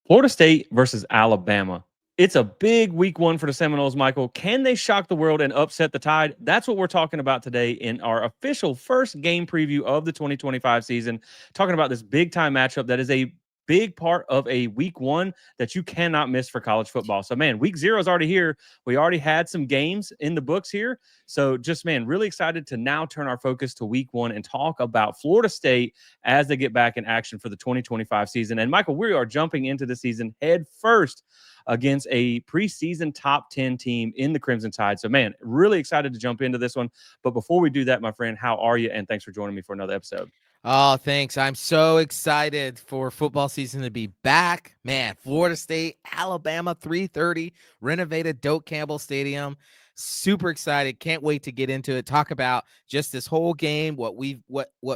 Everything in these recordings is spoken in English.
Florida State versus Alabama. It's a big week one for the Seminoles, Michael. Can they shock the world and upset the Tide? That's what we're talking about today in our official first game preview of the 2025 season. Talking about this big time matchup that is a big part of a week one that you cannot miss for college football. So, man, week zero is already here. We already had some games in the books here. So, just, man, really excited to now turn our focus to week one and talk about Florida State as they get back in action for the 2025 season. And, Michael, we are jumping into the season head first against a preseason top 10 team in the Crimson Tide. So, man, really excited to jump into this one. But before we do that, my friend, how are you? And thanks for joining me for another episode. Oh, thanks. I'm so excited for football season to be back. Man, Florida State, Alabama, 3:30, renovated Doak Campbell Stadium. Super excited. Can't wait to get into it. Talk about just this whole game, what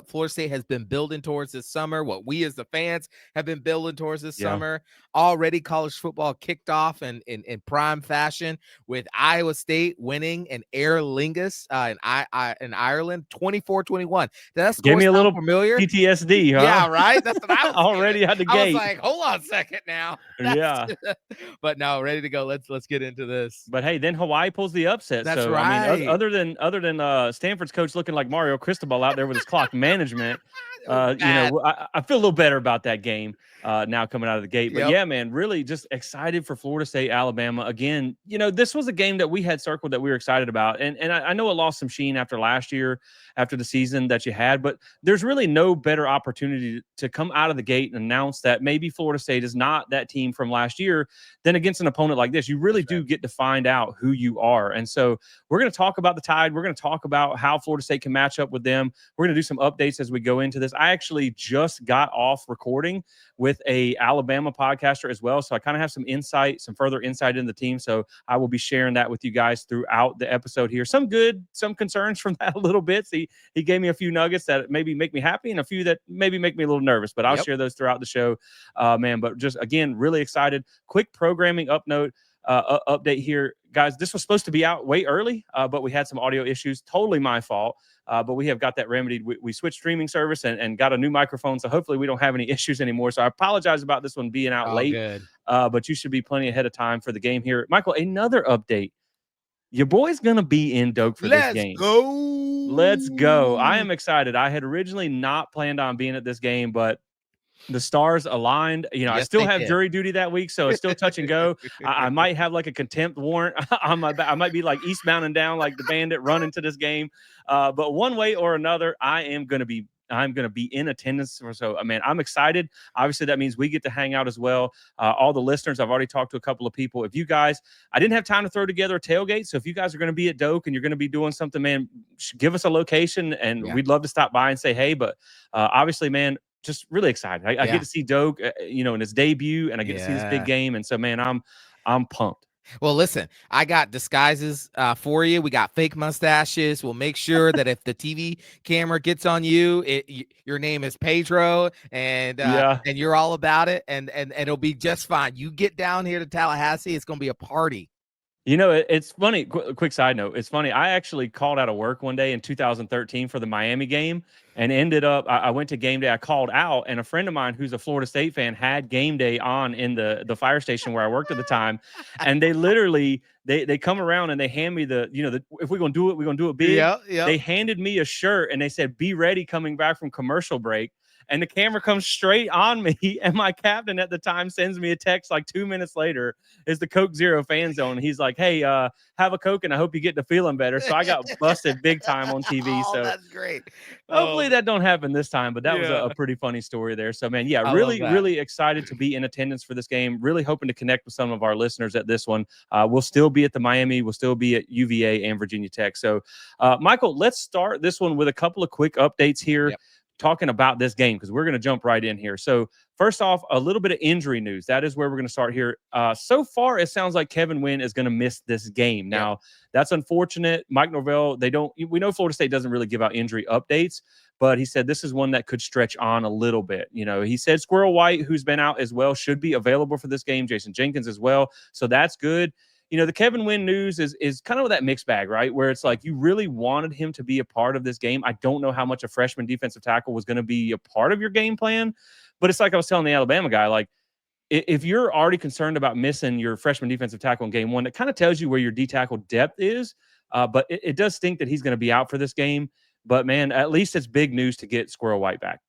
Florida State has been building towards this summer, what we as the fans have been building towards this summer. Already college football kicked off in prime fashion with Iowa State winning an Aer Lingus in Ireland 24-21. That Give score me a little familiar? PTSD, huh? Yeah, right. That's what I was already at the gate. I was like, hold on a second now. Yeah. But no, ready to go. Let's get into this. But hey, then Hawaii pulls the upset. That's so right. I mean, other than Stanford's coach looking like Mario Cristobal out there with his clock management, I feel a little better about that game now coming out of the gate. But yeah, man, really just excited for Florida State, Alabama. Again, this was a game that we had circled that we were excited about. And I know it lost some sheen after last year, after the season that you had, but there's really no better opportunity to come out of the gate and announce that maybe Florida State is not that team from last year than against an opponent like this. You really do get to find out who you are. And so we're going to talk about the Tide. We're going to talk about how Florida State can match up with them. We're going to do some updates as we go into this. I actually just got off recording with a Alabama podcaster as well. So I kind of have some insight, some further insight in the team. So I will be sharing that with you guys throughout the episode here. Some good, some concerns from that a little bit. So he gave me a few nuggets that maybe make me happy and a few that maybe make me a little nervous, but I'll share those throughout the show, man. But just, again, really excited. Quick programming update here, guys. This was supposed to be out way early, but we had some audio issues. Totally my fault. But we have got that remedied. We switched streaming service and got a new microphone, so hopefully we don't have any issues anymore. So I apologize about this one being out late. Good. But you should be plenty ahead of time for the game here. Michael, another update. Your boy's going to be in Doak for this game. Let's go. I am excited. I had originally not planned on being at this game, but the stars aligned. I still have jury duty that week, so it's still touch and go. I might have like a contempt warrant on my back. I might be like eastbound and down like the bandit running to this game. But one way or another, I'm going to be in attendance. So, man, I'm excited. Obviously, that means we get to hang out as well. All the listeners, I've already talked to a couple of people. If you guys, I didn't have time to throw together a tailgate. So if you guys are going to be at Doak and you're going to be doing something, man, give us a location and we'd love to stop by and say, hey, but obviously, man, just really excited. I get to see Doak, in his debut, and I get to see this big game. And so, man, I'm pumped. Well, listen, I got disguises for you. We got fake mustaches. We'll make sure that if the TV camera gets on you, your name is Pedro, and you're all about it, and it'll be just fine. You get down here to Tallahassee, it's going to be a party. It's funny. Quick side note. It's funny. I actually called out of work one day in 2013 for the Miami game and ended up, I went to game day. I called out, and a friend of mine who's a Florida State fan had game day on in the fire station where I worked at the time. And they literally, they come around and they hand me if we're going to do it, we're going to do it big. Yeah. They handed me a shirt and they said, be ready coming back from commercial break. And the camera comes straight on me, and my captain at the time sends me a text like 2 minutes later. Is the Coke Zero fan zone? He's like, "Hey, have a Coke, and I hope you get to feeling better." So I got busted big time on TV. So that's great. Hopefully that don't happen this time. But that was a pretty funny story there. So, man, really excited to be in attendance for this game. Really hoping to connect with some of our listeners at this one. We'll still be at the Miami. We'll still be at UVA and Virginia Tech. So, Michael, let's start this one with a couple of quick updates here. Yep. Talking about this game, because we're going to jump right in here. So first off, a little bit of injury news. That is where we're going to start here. So far, it sounds like Kevin Wynn is going to miss this game. Now, that's unfortunate. Mike Norvell, we know Florida State doesn't really give out injury updates, but he said this is one that could stretch on a little bit. He said Squirrel White, who's been out as well, should be available for this game. Jason Jenkins as well. So that's good. The Kevin Wynn news is kind of that mixed bag, right? Where it's like you really wanted him to be a part of this game. I don't know how much a freshman defensive tackle was going to be a part of your game plan, but it's like I was telling the Alabama guy, like, if you're already concerned about missing your freshman defensive tackle in game one, it kind of tells you where your D tackle depth is. But it does stink that he's going to be out for this game. But man, at least it's big news to get Squirrel White back.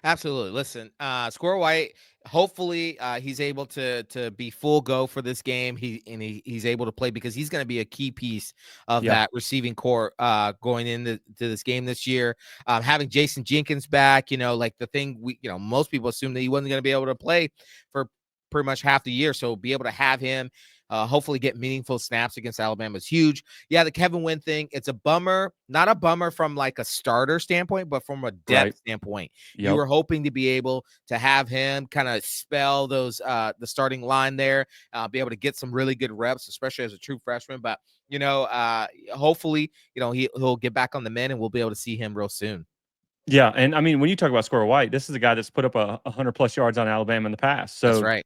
Absolutely. Listen, Squirrel White. Hopefully, he's able to be full go for this game. He's able to play because he's going to be a key piece of Yeah. that receiving core going into this game this year. Having Jason Jenkins back, like the thing most people assume that he wasn't going to be able to play for pretty much half the year. So be able to have him hopefully get meaningful snaps against Alabama is huge. Yeah, the Kevin Wynn thing, it's a bummer. Not a bummer from like a starter standpoint, but from a depth standpoint. You were hoping to be able to have him kind of spell those the starting line there, be able to get some really good reps, especially as a true freshman. But hopefully, he'll get back on the men and we'll be able to see him real soon. Yeah, and I mean, when you talk about Squirrel White, this is a guy that's put up 100+ yards on Alabama in the past. So that's right.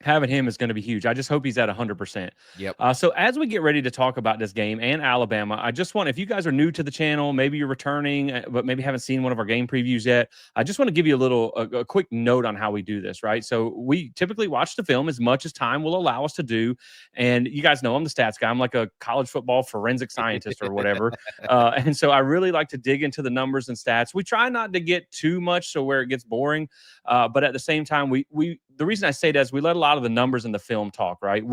Having him is going to be huge. I just hope he's at 100%. Yep. So as we get ready to talk about this game and Alabama, I just want, if you guys are new to the channel, maybe you're returning, but maybe haven't seen one of our game previews yet, I just want to give you a quick note on how we do this, right? So we typically watch the film as much as time will allow us to do. And you guys know I'm the stats guy. I'm like a college football forensic scientist or whatever. And so I really like to dig into the numbers and stats. We try not to get too much so where it gets boring. But at the same time, the reason I say that is we let a lot of the numbers in the film talk, right?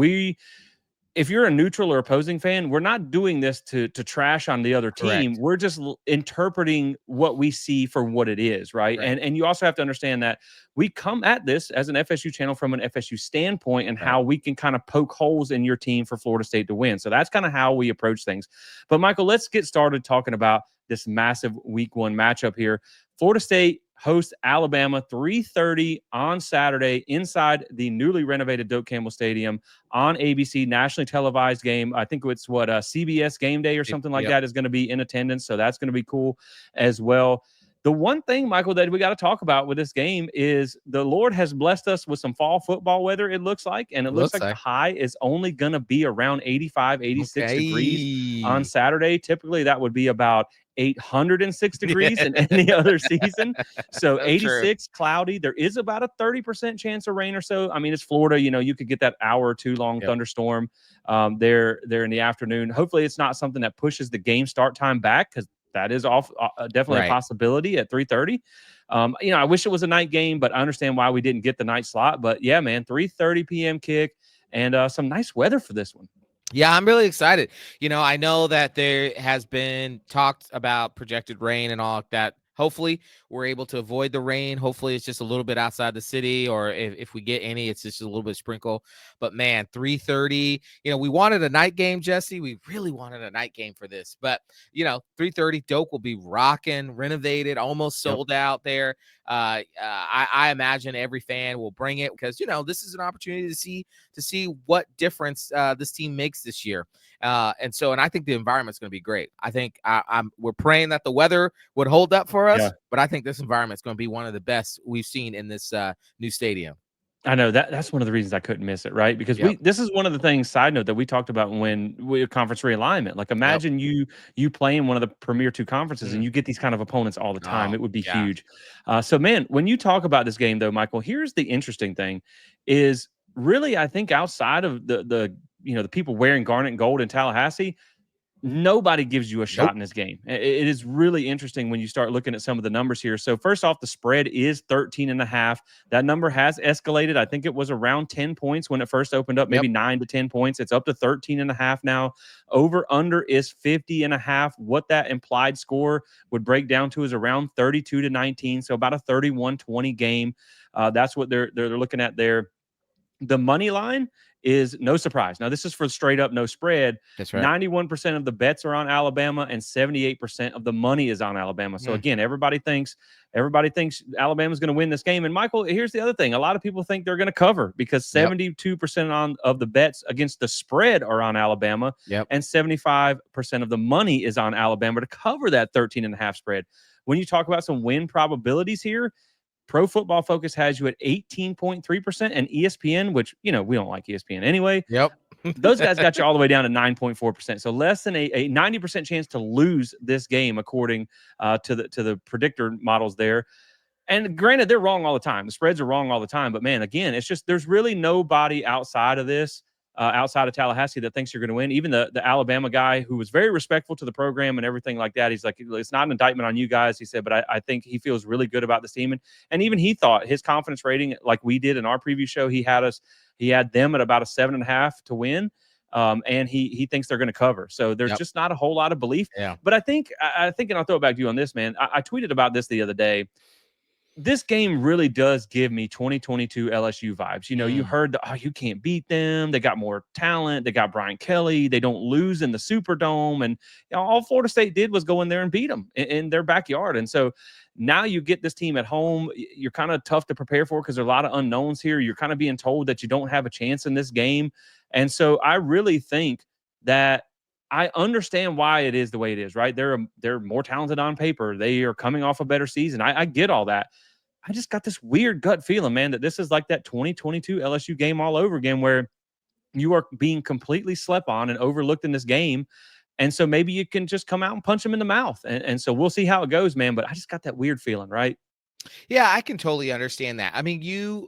If you're a neutral or opposing fan, we're not doing this to trash on the other team. Correct. We're just interpreting what we see for what it is, right? And you also have to understand that we come at this as an FSU channel from an FSU standpoint and how we can kind of poke holes in your team for Florida State to win. So that's kind of how we approach things. But Michael, let's get started talking about this massive week one matchup here. Florida State hosts Alabama 3:30 on Saturday inside the newly renovated Doak Campbell Stadium on ABC, nationally televised game. I think it's CBS Game Day or something like that is going to be in attendance. So that's going to be cool as well. The one thing, Michael, that we got to talk about with this game is the Lord has blessed us with some fall football weather, it looks like. And it looks like the high is only going to be around 85, 86 degrees on Saturday. Typically, that would be about 806 degrees in any other season. So 86, cloudy. There is about a 30% chance of rain or so. I mean, it's Florida. You could get that hour or two long thunderstorm there in the afternoon. Hopefully, it's not something that pushes the game start time back because that is definitely a possibility at 3:30. I wish it was a night game, but I understand why we didn't get the night slot. But yeah, man, 3:30 p.m. kick and some nice weather for this one. Yeah, I'm really excited. I know that there has been talked about projected rain and all of that. Hopefully, we're able to avoid the rain. Hopefully, it's just a little bit outside the city, or if we get any, it's just a little bit sprinkle. But man, 3:30. We wanted a night game, Jesse. We really wanted a night game for this. But 3:30, Doak will be rocking, renovated, almost sold out there. I imagine every fan will bring it because this is an opportunity to see what difference this team makes this year. And I think the environment's going to be great. I think we're praying that the weather would hold up for us, but I think this environment's going to be one of the best we've seen in this new stadium. I know that's one of the reasons I couldn't miss it, right? Because this is one of the things, side note, that we talked about when we conference realignment. Like imagine you play in one of the premier two conferences and you get these kind of opponents all the time. It would be huge. So man, when you talk about this game though, Michael, here's the interesting thing is really, I think outside of the people wearing garnet and gold in Tallahassee, nobody gives you a shot in this game. It is really interesting when you start looking at some of the numbers here. So first off, the spread is 13.5. That number has escalated. I think it was around 10 points when it first opened up, maybe 9 to 10 points. It's up to 13.5 now. Over under is 50.5. What that implied score would break down to is around 32-19. So about a 31-20 game. That's what they're looking at there. The money line is no surprise. Now, this is for straight up no spread. That's right. 91% of the bets are on Alabama and 78% of the money is on Alabama. So again, everybody thinks Alabama's going to win this game. And Michael, here's the other thing. A lot of people think they're going to cover because 72% of the bets against the spread are on Alabama and 75% of the money is on Alabama to cover that 13.5 spread. When you talk about some win probabilities here, Pro Football Focus has you at 18.3%, and ESPN, which, we don't like ESPN anyway. Those guys got you all the way down to 9.4%. So less than a 90% chance to lose this game, according to the predictor models there. And granted, they're wrong all the time. The spreads are wrong all the time. But man, again, it's just there's really nobody outside of this, outside of Tallahassee, that thinks you're going to win. Even the Alabama guy who was very respectful to the program and everything like that. He's like, it's not an indictment on you guys. He said, but I think he feels really good about this team. And even he thought his confidence rating, like we did in our preview show, he had them at about a 7.5 to win. And he thinks they're going to cover. So there's just not a whole lot of belief. Yeah. But I think, and I'll throw it back to you on this, man. I tweeted about this the other day. This game really does give me 2022 LSU vibes. You heard, you can't beat them. They got more talent. They got Brian Kelly. They don't lose in the Superdome. And all Florida State did was go in there and beat them in their backyard. And so now you get this team at home. You're kind of tough to prepare for because there are a lot of unknowns here. You're kind of being told that you don't have a chance in this game. And so I really think that I understand why it is the way it is, right? They're more talented on paper. They are coming off a better season. I get all that. I just got this weird gut feeling, man, that this is like that 2022 LSU game all over again where you are being completely slept on and overlooked in this game. And so maybe you can just come out and punch them in the mouth. And so we'll see how it goes, man. But I just got that weird feeling, right? Yeah, I can totally understand that. I mean,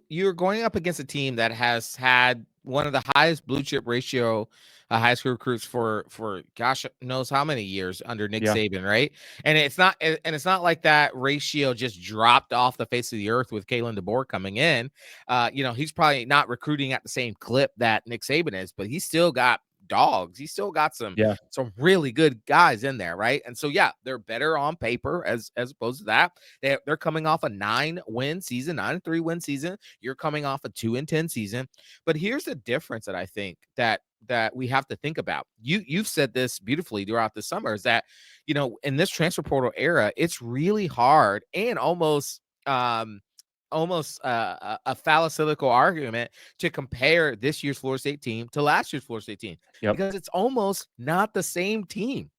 you're going up against a team that has had one of the highest blue chip ratio high school recruits for gosh knows how many years under Nick Yeah. Saban, right? And it's not like that ratio just dropped off the face of the earth with Kalen DeBoer coming in. He's probably not recruiting at the same clip that Nick Saban is, but he's still got dogs. He's still got some really good guys in there, right? And so they're better on paper as opposed to that. They're coming off a 9-3 win season. You're coming off a 2-10 season. But here's the difference that I think that we have to think about. You've said this beautifully throughout the summer is that, in this transfer portal era, it's really hard and almost a phallicylical argument to compare this year's Florida State team to last year's Florida State team because it's almost not the same team.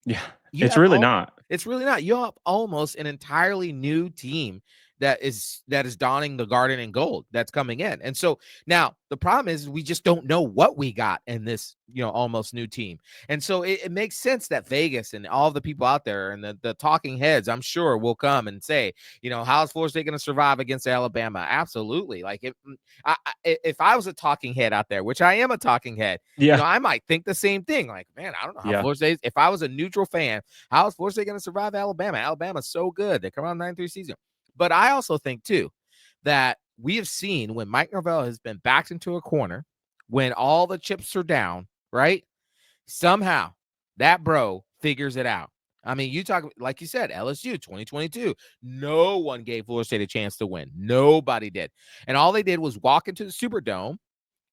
Yeah, it's really not. It's really not. You have almost an entirely new team that is donning the garden in gold that's coming in. And so now the problem is we just don't know what we got in this, almost new team. And so it makes sense that Vegas and all the people out there and the talking heads, I'm sure, will come and say, how's Florida State going to survive against Alabama? Absolutely. Like if I was a talking head out there, which I am a talking head, I might think the same thing. Like, man, I don't know how Florida State, if I was a neutral fan, how is Florida State going to survive Alabama? Alabama's so good. They come out 9-3 season. But I also think, too, that we have seen when Mike Norvell has been backed into a corner, when all the chips are down, right? Somehow that bro figures it out. I mean, you talk, like you said, LSU 2022. No one gave Florida State a chance to win. Nobody did. And all they did was walk into the Superdome.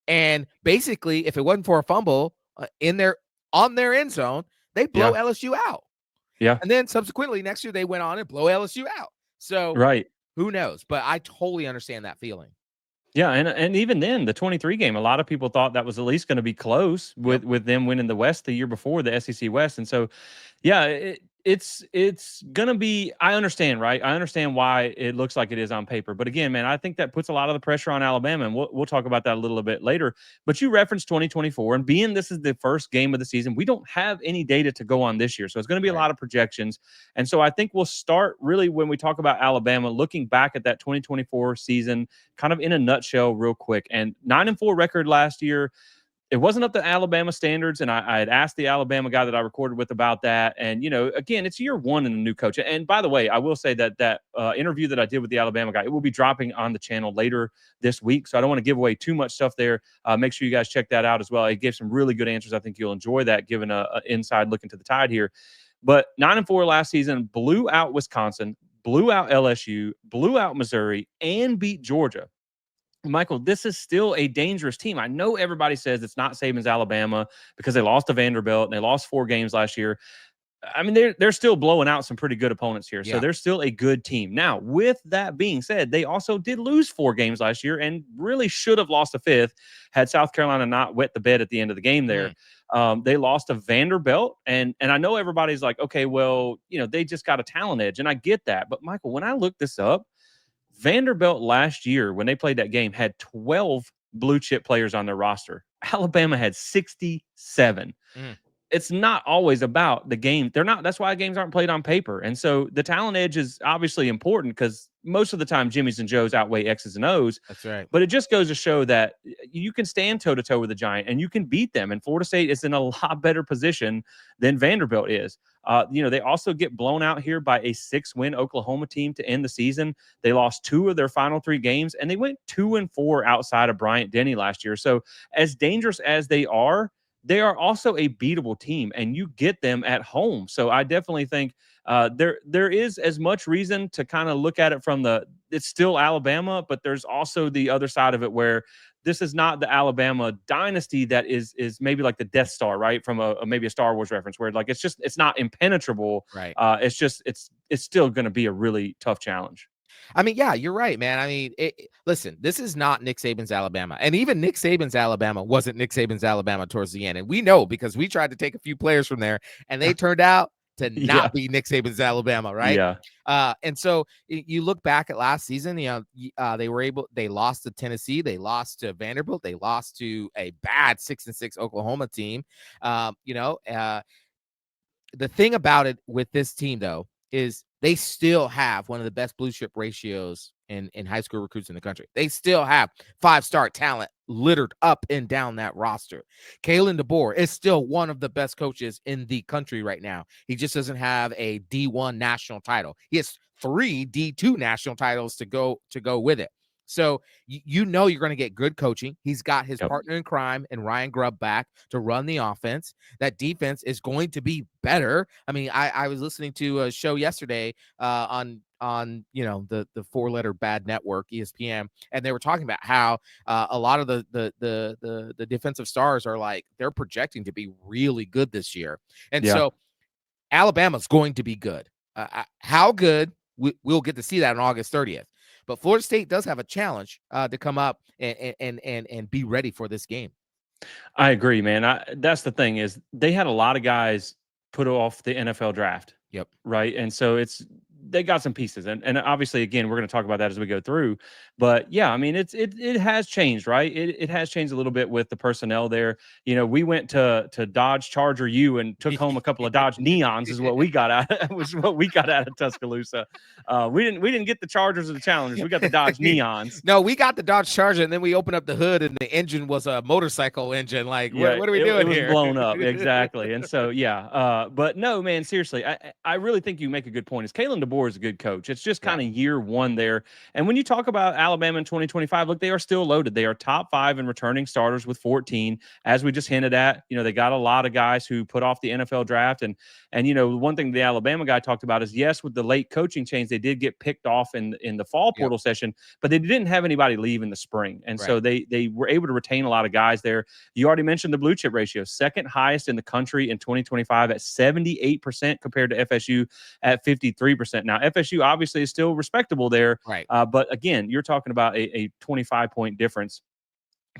And basically, if it wasn't for a fumble on their end zone, they blow LSU out. Yeah. And then subsequently next year, they went on and blow LSU out. So who knows? But I totally understand that feeling. Yeah, and even then, the 23 game, a lot of people thought that was at least going to be close with them winning the West the year before, the SEC West. And so, it's going to be, I understand, right? I understand why it looks like it is on paper. But again, man, I think that puts a lot of the pressure on Alabama, and we'll talk about that a little bit later. But you referenced 2024, and being this is the first game of the season, we don't have any data to go on this year. So it's going to be a lot of projections. And so I think we'll start really when we talk about Alabama, looking back at that 2024 season, kind of in a nutshell real quick. And 9-4 record last year. It wasn't up to Alabama standards, and I had asked the Alabama guy that I recorded with about that. And, again, it's year one in a new coach. And by the way, I will say that interview that I did with the Alabama guy, it will be dropping on the channel later this week. So I don't want to give away too much stuff there. Make sure you guys check that out as well. It gave some really good answers. I think you'll enjoy that, given an inside look into the Tide here. But 9-4 last season, blew out Wisconsin, blew out LSU, blew out Missouri, and beat Georgia. Michael, this is still a dangerous team. I know everybody says it's not Saban's Alabama because they lost to Vanderbilt and they lost 4 games last year. I mean, they're still blowing out some pretty good opponents here. So they're still a good team. Now, with that being said, they also did lose 4 games last year and really should have lost a 5th had South Carolina not wet the bed at the end of the game there. They lost to Vanderbilt. And I know everybody's like, okay, well, they just got a talent edge. And I get that. But, Michael, when I looked this up, Vanderbilt last year, when they played that game, had 12 blue chip players on their roster. Alabama had 67. it's not always about the game. They're not. That's why games aren't played on paper. And so the talent edge is obviously important because most of the time Jimmys and Joes outweigh X's and O's. That's right. But it just goes to show that you can stand toe to toe with a giant and you can beat them. And Florida State is in a lot better position than Vanderbilt is. They also get blown out here by a 6-win Oklahoma team to end the season. They lost 2 of their final 3 games, and they went 2-4 outside of Bryant Denny last year. So as dangerous as they are also a beatable team, and you get them at home. So I definitely think there is as much reason to kind of look at it from it's still Alabama, but there's also the other side of it where this is not the Alabama dynasty that is maybe like the Death Star, right? From maybe a Star Wars reference, where like it's not impenetrable. Right. It's still going to be a really tough challenge. I mean, yeah, you're right, man. I mean, listen, this is not Nick Saban's Alabama. And even Nick Saban's Alabama wasn't Nick Saban's Alabama towards the end. And we know because we tried to take a few players from there and they turned out to not Yeah. be Nick Saban's Alabama, right? Yeah. And so you look back at last season, they lost to Tennessee, they lost to Vanderbilt, they lost to a bad 6-6 Oklahoma team. The thing about it with this team, though, is they still have one of the best blue chip ratios in high school recruits in the country. They still have 5-star talent littered up and down that roster. Kalen DeBoer is still one of the best coaches in the country right now. He just doesn't have a D1 national title. He has 3 D2 national titles to go with it. So you're going to get good coaching. He's got his partner in crime and Ryan Grubb back to run the offense. That defense is going to be better. I mean, I was listening to a show yesterday on the 4-letter bad network, ESPN, and they were talking about how a lot of the defensive stars are like they're projecting to be really good this year, and so Alabama's going to be good. How good we'll get to see that on August 30th. But Florida State does have a challenge to come up and be ready for this game. I agree, man. That's the thing is they had a lot of guys put off the NFL draft. Yep. Right. And so they got some pieces. And obviously, again, we're going to talk about that as we go through. But yeah, I mean, it has changed, right? It has changed a little bit with the personnel there. We went to Dodge Charger U and took home a couple of Dodge Neons is what we got out was what we got out of Tuscaloosa. We didn't get the Chargers or the Challengers. We got the Dodge Neons. No, we got the Dodge Charger, and then we opened up the hood, and the engine was a motorcycle engine. Like, what are we doing here? It was blown up, exactly. And so, yeah. But no, man, seriously, I really think you make a good point. Is Kalen DeBoer is a good coach. It's just kind of year one there. And when you talk about Alabama in 2025, look, they are still loaded. They are top 5 in returning starters with 14. As we just hinted at, they got a lot of guys who put off the NFL draft. And one thing the Alabama guy talked about is, yes, with the late coaching change, they did get picked off in the fall portal session, but they didn't have anybody leave in the spring. And so they were able to retain a lot of guys there. You already mentioned the blue chip ratio, second highest in the country in 2025 at 78% compared to FSU at 53%. Now, FSU obviously is still respectable there. Right. But again, you're talking about a 25-point difference,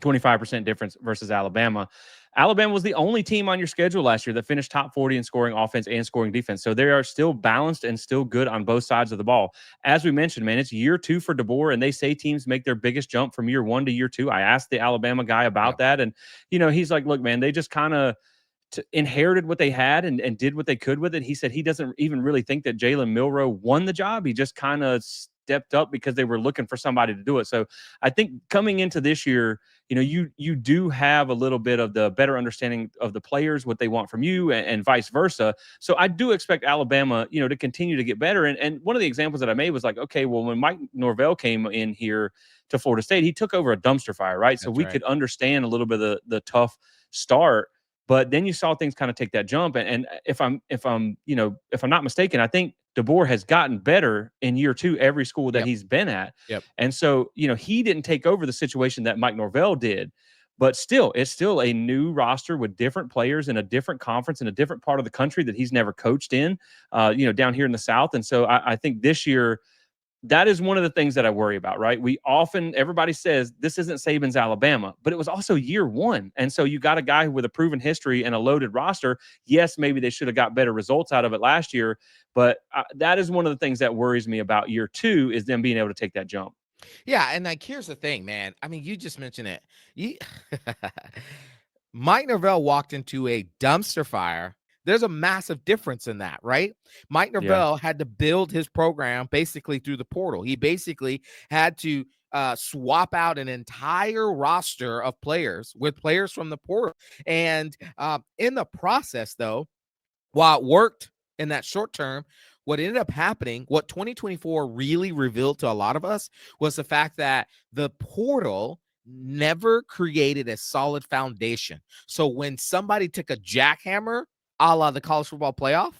25% difference versus Alabama. Alabama was the only team on your schedule last year that finished top 40 in scoring offense and scoring defense. So they are still balanced and still good on both sides of the ball. As we mentioned, man, it's year 2 for DeBoer, and they say teams make their biggest jump from year 1 to year 2. I asked the Alabama guy about that, and he's like, look, man, they just kind of inherited what they had and did what they could with it. He said he doesn't even really think that Jalen Milroe won the job. He just kind of stepped up because they were looking for somebody to do it. So I think coming into this year, you do have a little bit of the better understanding of the players, what they want from you, and vice versa. So I do expect Alabama, to continue to get better. And one of the examples that I made was like, okay, well, when Mike Norvell came in here to Florida State, he took over a dumpster fire, right? So we could understand a little bit of the tough start. But then you saw things kind of take that jump. And if I'm not mistaken, I think DeBoer has gotten better in year 2 every school that he's been at. Yep. And so, he didn't take over the situation that Mike Norvell did. But still, it's still a new roster with different players in a different conference in a different part of the country that he's never coached in, down here in the South. And so I think this year, that is one of the things that I worry about, right? Everybody says this isn't Saban's Alabama, but it was also year 1. And so you got a guy with a proven history and a loaded roster. Yes, maybe they should have got better results out of it last year, but that is one of the things that worries me about year 2 is them being able to take that jump. Yeah, and like here's the thing, man. I mean, you just mentioned it. Mike Norvell walked into a dumpster fire. There's a massive difference in that, right? Mike Yeah. Norvell had to build his program basically through the portal. He basically had to swap out an entire roster of players with players from the portal. And in the process, though, while it worked in that short term, what ended up happening, what 2024 really revealed to a lot of us, was the fact that the portal never created a solid foundation. So when somebody took a jackhammer, a la the college football playoff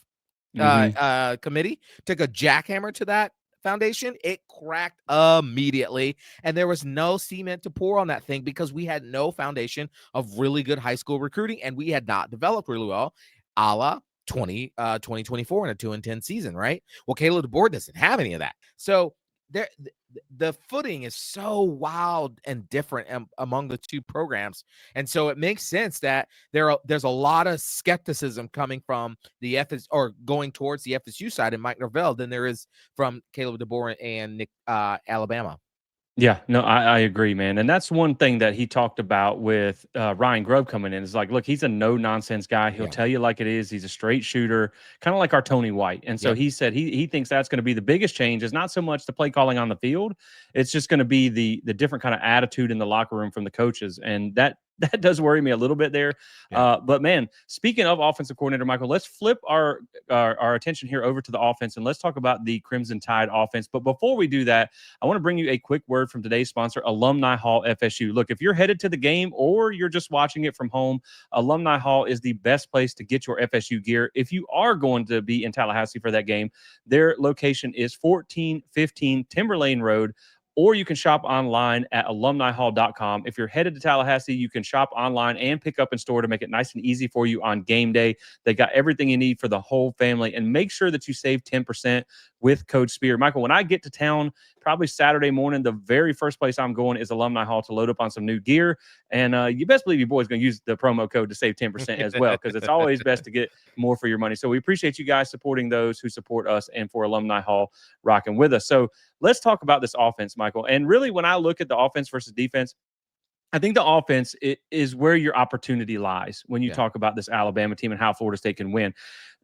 Mm-hmm. committee, took a jackhammer to that foundation, it cracked immediately. And there was no cement to pour on that thing because we had no foundation of really good high school recruiting, and we had not developed really well, a la 2024 in a 2-10 season, right? Well, Caleb DeBoer doesn't have any of that. So there, the footing is so wild and different among the two programs. And so it makes sense that there's a lot of skepticism coming from the FS or going towards the FSU side and Mike Norvell than there is from Caleb DeBoer and Nick Alabama. Yeah, no, I agree, man. And that's one thing that he talked about with Ryan Grubb coming in is like, look, he's a no nonsense guy. He'll Yeah. tell you like it is. He's a straight shooter, kind of like our Tony White. And so Yep. he said he thinks that's going to be the biggest change is not so much the play calling on the field. It's just going to be the different kind of attitude in the locker room from the coaches. And that does worry me a little bit there. Yeah. But man, speaking of offensive coordinator, Michael, let's flip our attention here over to the offense and let's talk about the Crimson Tide offense. But before we do that, I want to bring you a quick word from today's sponsor, Alumni Hall FSU. Look, if you're headed to the game or you're just watching it from home, Alumni Hall is the best place to get your FSU gear. If you are going to be in Tallahassee for that game, their location is 1415 Timberlane Road, or you can shop online at alumnihall.com. If you're headed to Tallahassee, you can shop online and pick up in store to make it nice and easy for you on game day. They got everything you need for the whole family, and make sure that you save 10% with Code Spear. Michael, when I get to town, probably Saturday morning, the very first place I'm going is Alumni Hall to load up on some new gear. And you best believe your boy's going to use the promo code to save 10% as well, because it's always best to get more for your money. So we appreciate you guys supporting those who support us and for Alumni Hall rocking with us. So let's talk about this offense, Michael. And really, when I look at the offense versus defense, I think the offense is where your opportunity lies when you Yeah. talk about this Alabama team and how Florida State can win.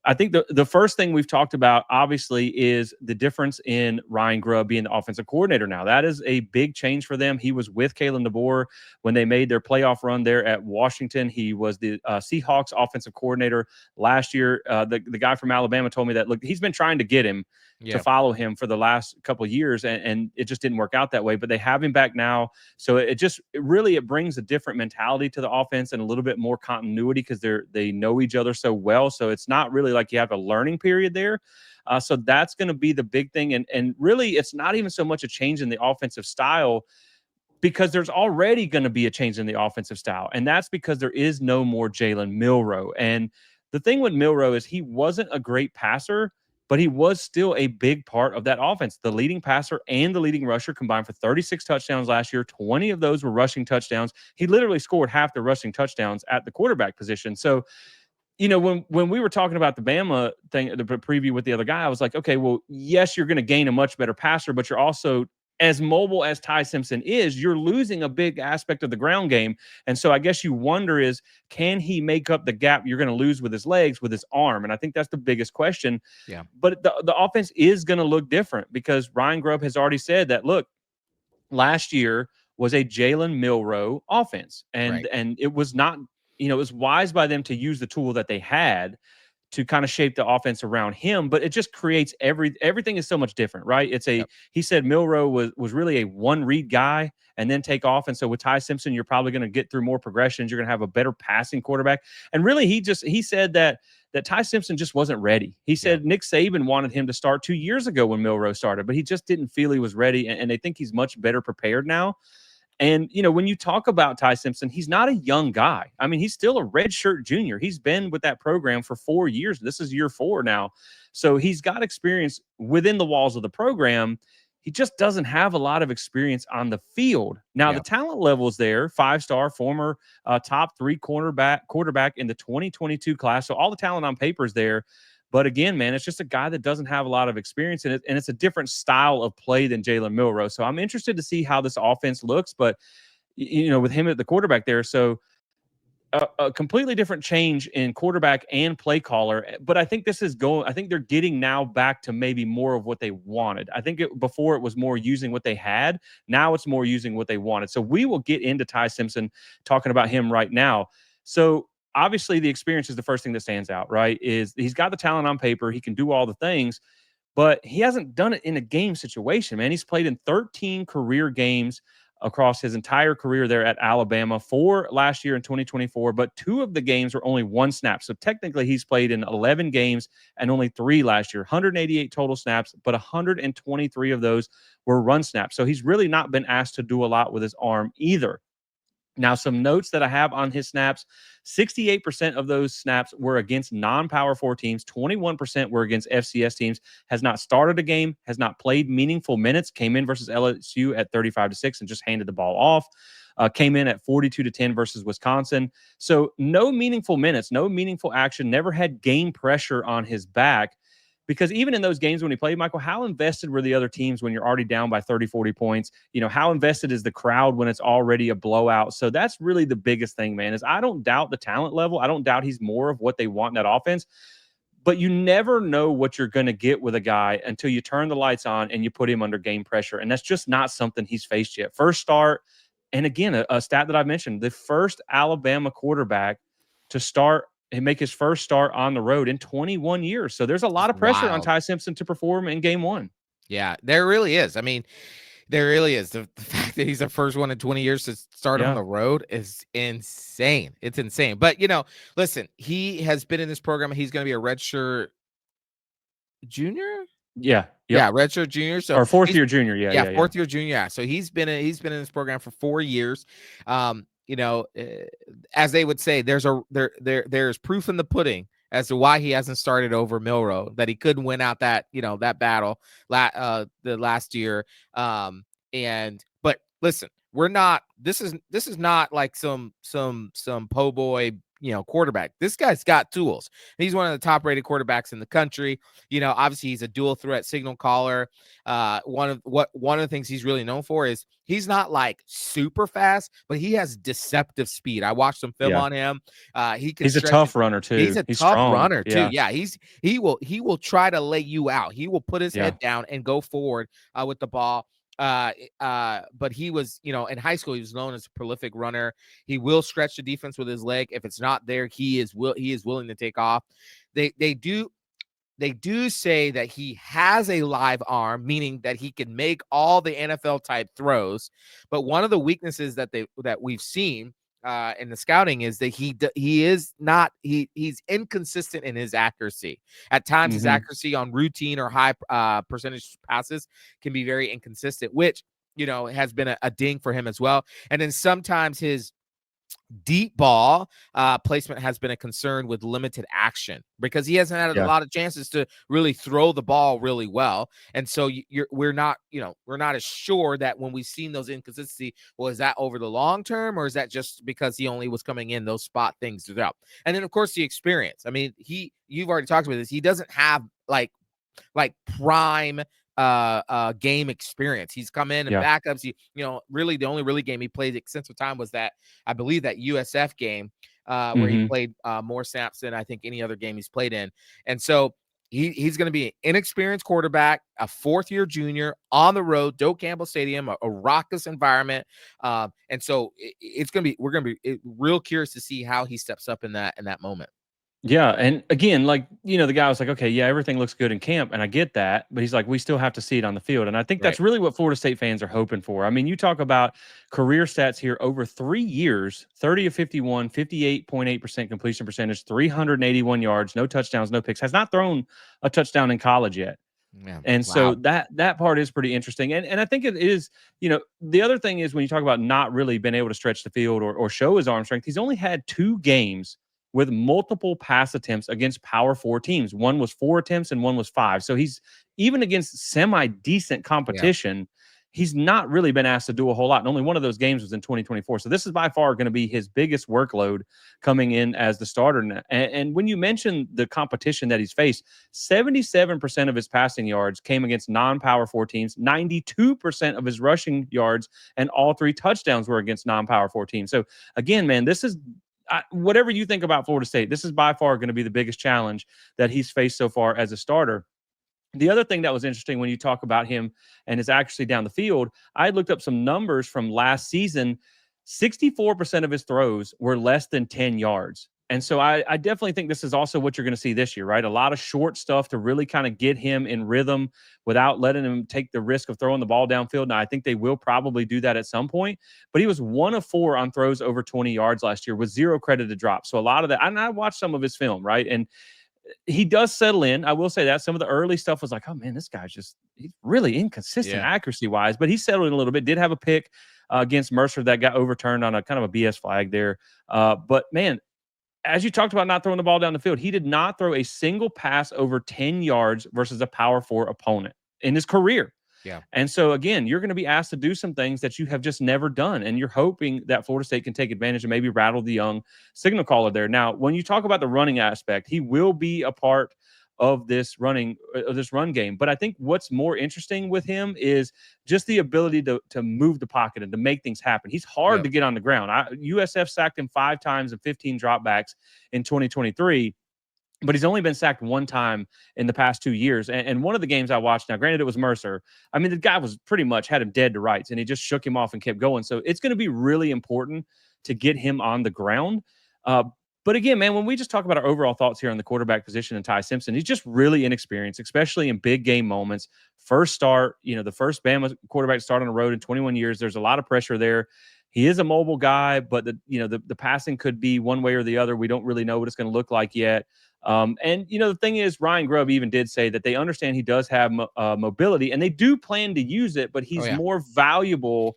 I think the first thing we've talked about, obviously, is the difference in Ryan Grubb being the offensive coordinator now. That is a big change for them. He was with Caleb DeBoer when they made their playoff run there at Washington. He was the Seahawks offensive coordinator last year. The guy from Alabama told me that, look, he's been trying to get him to Yeah. follow him for the last couple of years, and it just didn't work out that way. But they have him back now. So it really brings a different mentality to the offense and a little bit more continuity because they know each other so well. So it's not really like you have a learning period there. So that's going to be the big thing. And really, it's not even so much a change in the offensive style because there's already going to be a change in the offensive style. And that's because there is no more Jalen Milroe. And the thing with Milroe is he wasn't a great passer, but he was still a big part of that offense. The leading passer and the leading rusher combined for 36 touchdowns last year. 20 of those were rushing touchdowns. He literally scored half the rushing touchdowns at the quarterback position. So, when we were talking about the Bama thing, the preview with the other guy, I was like, okay, well, yes, you're going to gain a much better passer, but you're also, as mobile as Ty Simpson is, you're losing a big aspect of the ground game. And so I guess you wonder is, can he make up the gap you're going to lose with his legs, with his arm? And I think that's the biggest question. Yeah. But the offense is going to look different because Ryan Grubb has already said that, look, last year was a Jalen Milroe offense. And Right. it was not, it was wise by them to use the tool that they had to kind of shape the offense around him, but it just creates everything is so much different, right? Yep. He said Milroe was really a one read guy and then take off. And so with Ty Simpson, you're probably going to get through more progressions. You're going to have a better passing quarterback. And really, he said that Ty Simpson just wasn't ready. He said Nick Saban wanted him to start 2 years ago when Milroe started, but he just didn't feel he was ready. And they think he's much better prepared now. And, when you talk about Ty Simpson, he's not a young guy. I mean, he's still a redshirt junior. He's been with that program for 4 years. This is year 4 now. So he's got experience within the walls of the program. He just doesn't have a lot of experience on the field. Now, the Yeah. talent level is there. 5-star, former top 3 quarterback in the 2022 class. So all the talent on paper is there. But again, man, it's just a guy that doesn't have a lot of experience in it, and it's a different style of play than Jalen Milroe. So I'm interested to see how this offense looks, but with him at the quarterback there. So a completely different change in quarterback and play caller. But I think this is going. I think they're getting now back to maybe more of what they wanted. I think before it was more using what they had. Now it's more using what they wanted. So we will get into Ty Simpson, talking about him right now. So obviously the experience is the first thing that stands out, right? Is he's got the talent on paper. He can do all the things, but he hasn't done it in a game situation, man. He's played in 13 career games across his entire career there at Alabama, 4 last year in 2024, but 2 of the games were only 1 snap. So technically he's played in 11 games and only 3 last year. 188 total snaps, but 123 of those were run snaps. So he's really not been asked to do a lot with his arm either. Now, some notes that I have on his snaps: 68% of those snaps were against non-power 4 teams, 21% were against FCS teams, has not started a game, has not played meaningful minutes, came in versus LSU at 35-6 and just handed the ball off. Came in at 42-10 versus Wisconsin. So no meaningful minutes, no meaningful action, never had game pressure on his back. Because even in those games when he played, Michael, how invested were the other teams when you're already down by 30, 40 points? You know, how invested is the crowd when it's already a blowout? So that's really the biggest thing, man, is I don't doubt the talent level. I don't doubt he's more of what they want in that offense. But you never know what you're going to get with a guy until you turn the lights on and you put him under game pressure. And that's just not something he's faced yet. First start. And again, a stat that I mentioned, the first Alabama quarterback to start and make his first start on the road in 21 years. So there's a lot of pressure on Wild. Ty Simpson to perform in game one. Yeah, there really is. I mean, there really is. The fact that he's the first one in 20 years to start on the road is insane. It's insane. But, listen, he has been in this program. He's going to be a redshirt junior. Yeah. Yeah, redshirt junior. So or fourth year junior. Fourth year junior. Yeah. So he's been in this program for 4 years. As they would say, there's proof in the pudding as to why he hasn't started over Milroe, that he couldn't win out that battle the last year. But listen, this is not like some po' boy quarterback. This guy's got tools. He's one of the top rated quarterbacks in the country. Obviously he's a dual threat signal caller. One of the things he's really known for is he's not like super fast, but he has deceptive speed. I watched some film on him. He's a tough runner too. He's tough strong. runner too. Yeah, he will try to lay you out. He will put his head down and go forward with the ball. But he was, in high school, he was known as a prolific runner. He will stretch the defense with his leg. If it's not there, he is willing to take off. They do say that he has a live arm, meaning that he can make all the NFL type throws. But one of the weaknesses that we've seen in the scouting is that he's inconsistent in his accuracy. At times, his accuracy on routine or high percentage passes can be very inconsistent, which has been a ding for him as well. And then sometimes his deep ball placement has been a concern with limited action because he hasn't had a lot of chances to really throw the ball really well. And so we're not as sure that when we've seen those inconsistency, well, is that over the long term or is that just because he only was coming in those spot things throughout? And then of course the experience. I mean, you've already talked about this. He doesn't have like prime game experience. He's come in and backups. Really the only game he played extensive time was that, I believe, that USF game where he played more snaps than I think any other game he's played in. And so he's going to be an inexperienced quarterback, a fourth-year junior on the road, Doak Campbell Stadium, a raucous environment. And so we're going to be real curious to see how he steps up in that moment. Yeah. And again, the guy was like, okay, yeah, everything looks good in camp. And I get that. But he's like, we still have to see it on the field. And I think that's really what Florida State fans are hoping for. I mean, you talk about career stats here over 3 years: 30 of 51, 58.8% completion percentage, 381 yards, no touchdowns, no picks. Has not thrown a touchdown in college yet. Yeah, and so that part is pretty interesting. And I think it is, the other thing is when you talk about not really being able to stretch the field or show his arm strength, he's only had 2 games with multiple pass attempts against Power 4 teams. One was 4 attempts and one was 5. So he's even against semi-decent competition, he's not really been asked to do a whole lot. And only one of those games was in 2024. So this is by far going to be his biggest workload coming in as the starter. And when you mention the competition that he's faced, 77% of his passing yards came against non-Power 4 teams. 92% of his rushing yards and all 3 touchdowns were against non-Power 4 teams. So again, man, this is whatever you think about Florida State, this is by far going to be the biggest challenge that he's faced so far as a starter. The other thing that was interesting when you talk about him and is actually down the field, I looked up some numbers from last season. 64% of his throws were less than 10 yards. And so I definitely think this is also what you're going to see this year, right? A lot of short stuff to really kind of get him in rhythm without letting him take the risk of throwing the ball downfield. Now, I think they will probably do that at some point, but he was 1 of 4 on throws over 20 yards last year with 0 credited drops. So a lot of that, and I watched some of his film, right? And he does settle in. I will say that some of the early stuff was like, oh man, this guy's he's really inconsistent accuracy wise, but he settled in a little bit. Did have a pick against Mercer that got overturned on a kind of a BS flag there. But man, as you talked about not throwing the ball down the field, he did not throw a single pass over 10 yards versus a power 4 opponent in his career. Yeah. And so, again, you're going to be asked to do some things that you have just never done. And you're hoping that Florida State can take advantage and maybe rattle the young signal caller there. Now, when you talk about the running aspect, he will be a part of this run game. But I think what's more interesting with him is just the ability to move the pocket and to make things happen. He's hard to get on the ground. USF sacked him 5 times and 15 dropbacks in 2023. But he's only been sacked 1 time in the past 2 years. And one of the games I watched, now granted it was Mercer, I mean, the guy was pretty much had him dead to rights, and he just shook him off and kept going. So it's going to be really important to get him on the ground. But again, man, when we just talk about our overall thoughts here on the quarterback position and Ty Simpson, he's just really inexperienced, especially in big game moments. First start, the first Bama quarterback to start on the road in 21 years. There's a lot of pressure there. He is a mobile guy, but the passing could be one way or the other. We don't really know what it's going to look like yet. And the thing is, Ryan Grubb even did say that they understand he does have mobility, and they do plan to use it, but he's more valuable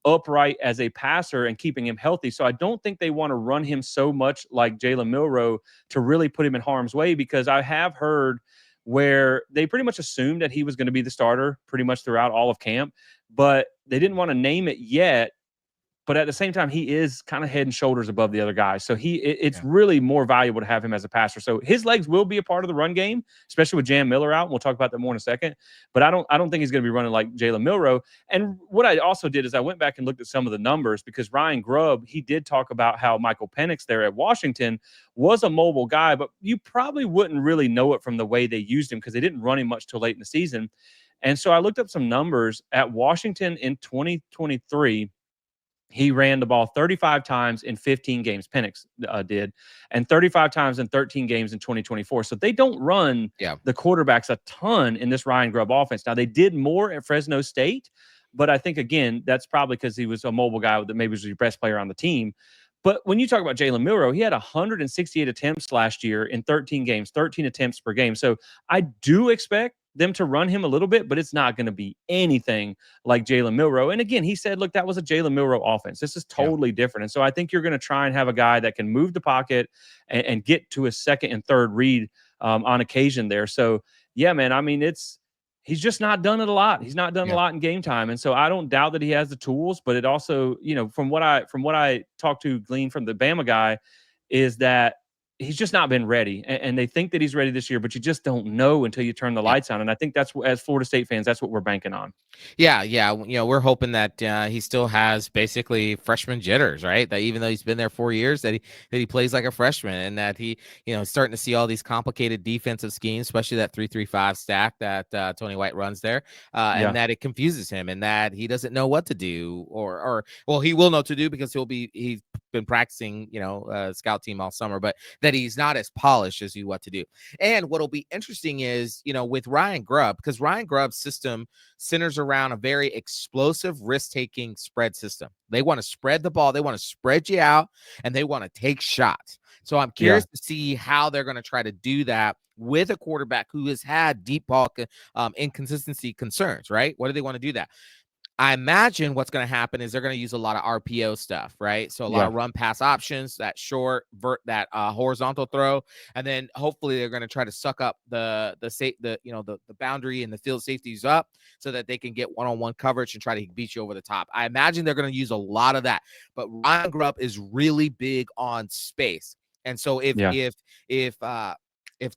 upright as a passer and keeping him healthy. So I don't think they want to run him so much like Jalen Milroe to really put him in harm's way, because I have heard where they pretty much assumed that he was going to be the starter pretty much throughout all of camp, but they didn't want to name it yet. But at the same time, he is kind of head and shoulders above the other guys. So it's really more valuable to have him as a passer. So his legs will be a part of the run game, especially with Jam Miller out. And we'll talk about that more in a second. But I don't think he's going to be running like Jalen Milroe. And what I also did is I went back and looked at some of the numbers, because Ryan Grubb, he did talk about how Michael Penix there at Washington was a mobile guy, but you probably wouldn't really know it from the way they used him, because they didn't run him much till late in the season. And so I looked up some numbers at Washington in 2023. He ran the ball 35 times in 15 games, Penix did, and 35 times in 13 games in 2024. So they don't run the quarterbacks a ton in this Ryan Grubb offense. Now, they did more at Fresno State, but I think, again, that's probably because he was a mobile guy that maybe was your best player on the team. But when you talk about Jalen Milroe, he had 168 attempts last year in 13 games, 13 attempts per game. So I do expect them to run him a little bit, but it's not going to be anything like Jalen Milroe. And again, he said, look, that was a Jalen Milroe offense. This is totally different. And so I think you're going to try and have a guy that can move the pocket and get to his second and third read on occasion there. So, yeah, man, I mean, he's just not done it a lot. He's not done a lot in game time. And so I don't doubt that he has the tools, but it also, from what I talked to, glean from the Bama guy, is that he's just not been ready. And they think that he's ready this year, but you just don't know until you turn the lights on. And I think that's, as Florida State fans, that's what we're banking on. Yeah. We're hoping that he still has basically freshman jitters, right? That even though he's been there 4 years, that he plays like a freshman, and that he, starting to see all these complicated defensive schemes, especially that 3-3-5 stack that Tony White runs there, and that it confuses him, and that he doesn't know what to do, or he will know what to do, because he's been practicing, scout team all summer, but that he's not as polished as what to do. And what'll be interesting is, with Ryan Grubb, because Ryan Grubb's system centers around a very explosive risk-taking spread system. They want to spread the ball, they want to spread you out, and they want to take shots. So I'm curious to see how they're going to try to do that with a quarterback who has had deep ball inconsistency concerns, right? What do they want to do that? I imagine what's going to happen is they're going to use a lot of RPO stuff, right? So a lot of run pass options, that short horizontal throw, and then hopefully they're going to try to suck up the boundary and the field safeties up, so that they can get one-on-one coverage and try to beat you over the top. I imagine they're going to use a lot of that. But Ryan Grubb is really big on space, and so if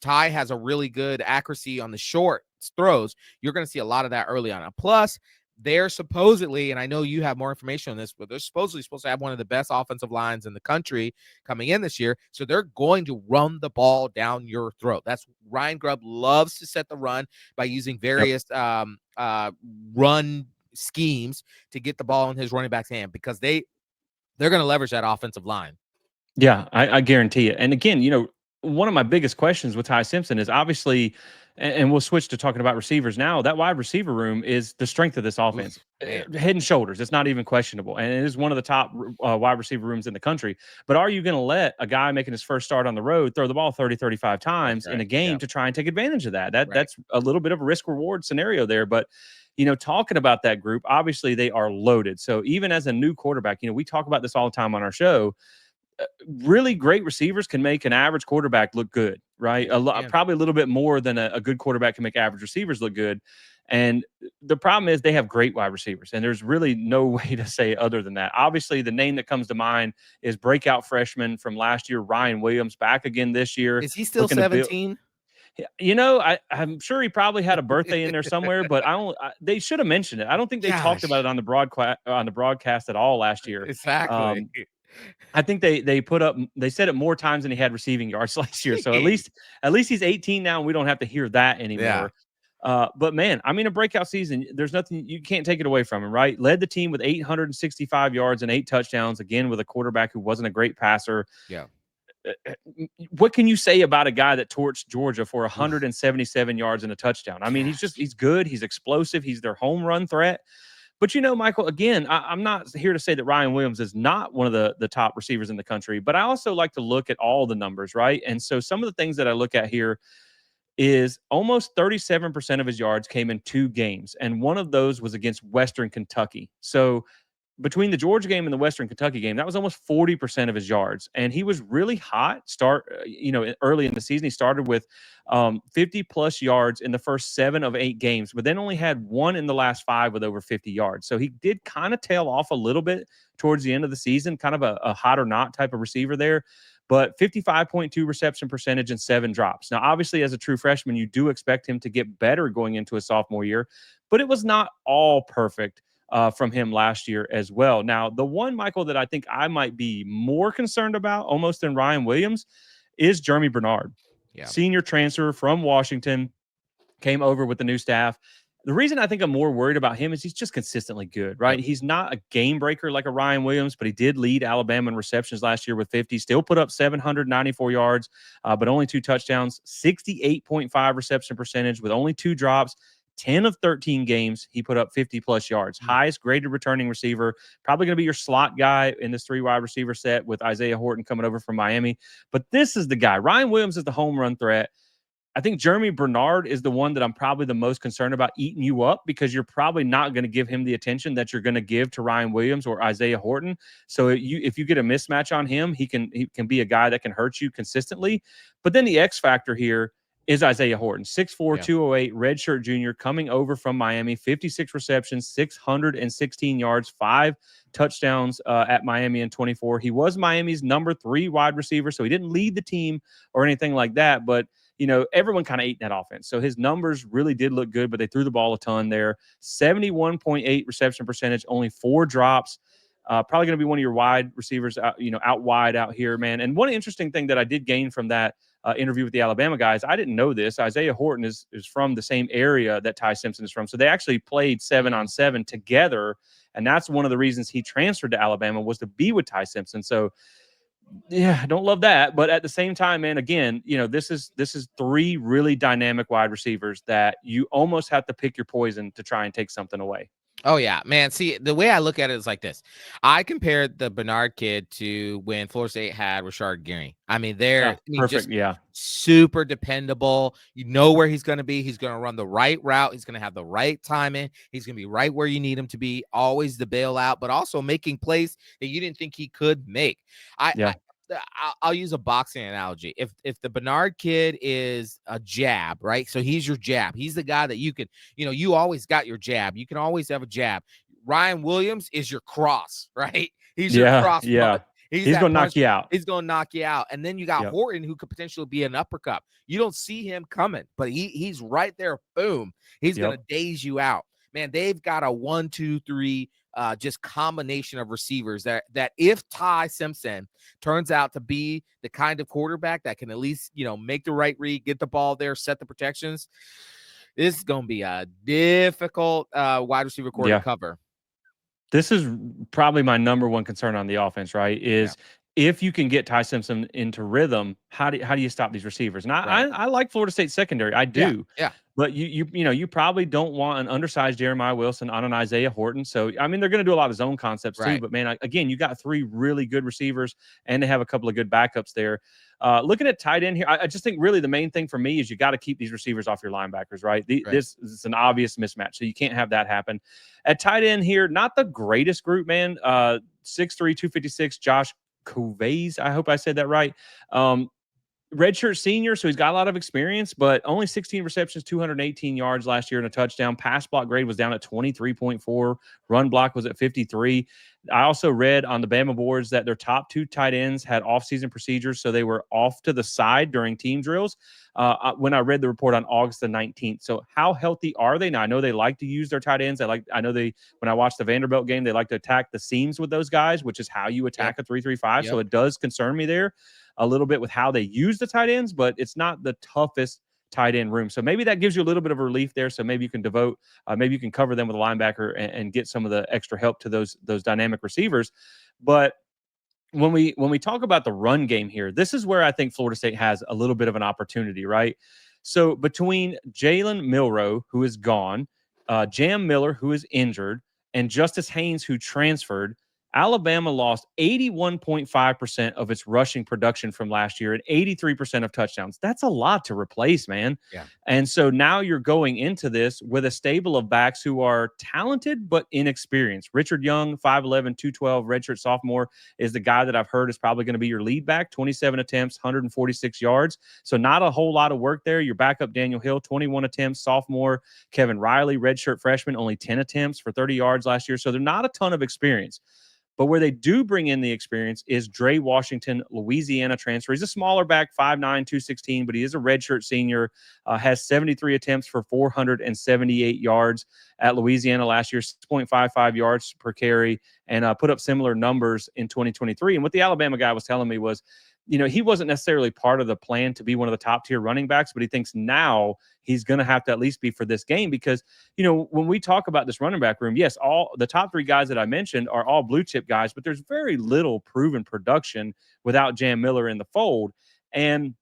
Ty has a really good accuracy on the short throws, you're going to see a lot of that early on. And plus, they're supposedly, and I know you have more information on this, but they're supposedly supposed to have one of the best offensive lines in the country coming in this year. So they're going to run the ball down your throat. That's Ryan Grubb loves to set the run by using Yep. various run schemes to get the ball in his running back's hand, because they're going to leverage that offensive line. Yeah, I guarantee it. And again, one of my biggest questions with Ty Simpson is obviously, and we'll switch to talking about receivers now. That wide receiver room is the strength of this offense, Oof, man. head and shoulders. It's not even questionable, and it is one of the top wide receiver rooms in the country. But are you going to let a guy making his first start on the road throw the ball 30, 35 That's times in right. a game Yeah. to try and take advantage of that? Right. That's a little bit of a risk reward scenario there, but. Talking about that group, obviously they are loaded. So even as a new quarterback, we talk about this all the time on our show. Really great receivers can make an average quarterback look good, right? Yeah. Probably a little bit more than a good quarterback can make average receivers look good. And the problem is they have great wide receivers, and there's really no way to say other than that. Obviously, the name that comes to mind is breakout freshman from last year, Ryan Williams, back again this year. Is he still Looking to build. 17? I'm sure he probably had a birthday in there somewhere, but they should have mentioned it. I don't think they talked about Gosh. it on the broadcast at all last year. Exactly. I think they said it more times than he had receiving yards last year. So Jeez. at least he's 18 now, and we don't have to hear that Yeah. anymore. But man, I mean, a breakout season. There's nothing you can't take it away from him, right? Led the team with 865 yards and 8 touchdowns. Again, with a quarterback who wasn't a great passer. Yeah. What can you say about a guy that torched Georgia for Oof. 177 yards and a touchdown? I mean, Gosh. he's good. He's explosive. He's their home run threat. But Michael, again, I'm not here to say that Ryan Williams is not one of the top receivers in the country, but I also like to look at all the numbers, right? And so some of the things that I look at here is almost 37% of his yards came in 2 games, and one of those was against Western Kentucky. So between the Georgia game and the Western Kentucky game, that was almost 40% of his yards. And he was really hot early in the season. He started with 50 plus yards in the first 7 of 8 games, but then only had one in the last 5 with over 50 yards. So he did kind of tail off a little bit towards the end of the season, kind of a hot or not type of receiver there. But 55.2 reception percentage and 7 drops. Now, obviously, as a true freshman, you do expect him to get better going into a sophomore year, but it was not all perfect from him last year as well. Now, the one, Michael, that I think I might be more concerned about almost than Ryan Williams is Jeremy Bernard, senior transfer from Washington, came over with the new staff. The reason I think I'm more worried about him is he's just consistently good, right? Yep. He's not a game breaker like a Ryan Williams, but he did lead Alabama in receptions last year with 50, still put up 794 yards, but only 2 touchdowns, 68.5 reception percentage with only 2 drops. 10 of 13 games, he put up 50 plus yards. Highest graded returning receiver. Probably going to be your slot guy in this 3 wide receiver set with Isaiah Horton coming over from Miami. But this is the guy. Ryan Williams is the home run threat. I think Jeremy Bernard is the one that I'm probably the most concerned about eating you up, because you're probably not going to give him the attention that you're going to give to Ryan Williams or Isaiah Horton. So if you get a mismatch on him, he can be a guy that can hurt you consistently. But then the X factor here is Isaiah Horton, 6'4", 208, redshirt junior, coming over from Miami, 56 receptions, 616 yards, 5 touchdowns at Miami in 24. He was Miami's number 3 wide receiver, so he didn't lead the team or anything like that, but everyone kind of ate in that offense. So his numbers really did look good, but they threw the ball a ton there. 71.8 reception percentage, only 4 drops. Probably going to be one of your wide receivers out wide out here, man. And one interesting thing that I did gain from that interview with the Alabama guys, I didn't know this. Isaiah Horton is from the same area that Ty Simpson is from. So they actually played 7-on-7 together. And that's one of the reasons he transferred to Alabama, was to be with Ty Simpson. So yeah, I don't love that, but at the same time, man, again, this is 3 really dynamic wide receivers that you almost have to pick your poison to try and take something away. Oh, yeah, man. See, the way I look at it is like this. I compared the Bernard kid to when Florida State had Rashard Gary. I mean, Perfect. Yeah. Super dependable. You know where he's going to be. He's going to run the right route. He's going to have the right timing. He's going to be right where you need him to be. Always the bailout, but also making plays that you didn't think he could make. I'll use a boxing analogy. If the Bernard kid is a jab, right? So he's your jab. He's the guy that you can, you always got your jab. You can always have a jab. Ryan Williams is your cross, right? He's your cross. Yeah. He's going to knock you out. He's going to knock you out. And then you got Horton, who could potentially be an uppercut. You don't see him coming, but he's right there. Boom. He's going to daze you out. man, they've got a 1-2-3 just combination of receivers that if Ty Simpson turns out to be the kind of quarterback that can at least, make the right read, get the ball there, set the protections, this is going to be a difficult wide receiver core to cover. This is probably my number one concern on the offense, right? Is if you can get Ty Simpson into rhythm, how do you stop these receivers? And I like Florida State secondary, I do. Yeah. But you probably don't want an undersized Jeremiah Wilson on an Isaiah Horton. So I mean, they're going to do a lot of zone concepts too. But man, again, you got 3 really good receivers, and they have a couple of good backups there. Looking at tight end here, I just think really the main thing for me is you got to keep these receivers off your linebackers, right? This is an obvious mismatch, so you can't have that happen. At tight end here, not the greatest group, man. 6'3", 256, Josh Covey's. I hope I said that right. Redshirt senior, so he's got a lot of experience, but only 16 receptions, 218 yards last year and a touchdown. Pass block grade was down at 23.4. Run block was at 53. I also read on the Bama boards that their top 2 tight ends had offseason procedures, so they were off to the side during team drills when I read the report on August the 19th. So how healthy are they? Now, I know they like to use their tight ends. When I watched the Vanderbilt game, they like to attack the seams with those guys, which is how you attack a 3-3-5. So it does concern me there a little bit with how they use the tight ends, but it's not the toughest tight end room. So maybe that gives you a little bit of relief there. So maybe you can maybe you can cover them with a linebacker and get some of the extra help to those dynamic receivers. But when we talk about the run game here, this is where I think Florida State has a little bit of an opportunity, right? So between Jalen Milroe, who is gone, Jam Miller, who is injured, and Justice Haynes, who transferred, Alabama lost 81.5% of its rushing production from last year and 83% of touchdowns. That's a lot to replace, man. Yeah. And so now you're going into this with a stable of backs who are talented but inexperienced. Richard Young, 5'11", 212, redshirt sophomore, is the guy that I've heard is probably going to be your lead back. 27 attempts, 146 yards. So not a whole lot of work there. Your backup, Daniel Hill, 21 attempts, sophomore. Kevin Riley, redshirt freshman, only 10 attempts for 30 yards last year. So they're not a ton of experience. But where they do bring in the experience is Dre Washington, Louisiana transfer. He's a smaller back, 5'9", 216, but he is a redshirt senior, has 73 attempts for 478 yards at Louisiana last year, 6.55 yards per carry, and put up similar numbers in 2023. And what the Alabama guy was telling me was, he wasn't necessarily part of the plan to be one of the top tier running backs, but he thinks now he's going to have to at least be for this game because, when we talk about this running back room, yes, all the top 3 guys that I mentioned are all blue chip guys, but there's very little proven production without Jam Miller in the fold. And,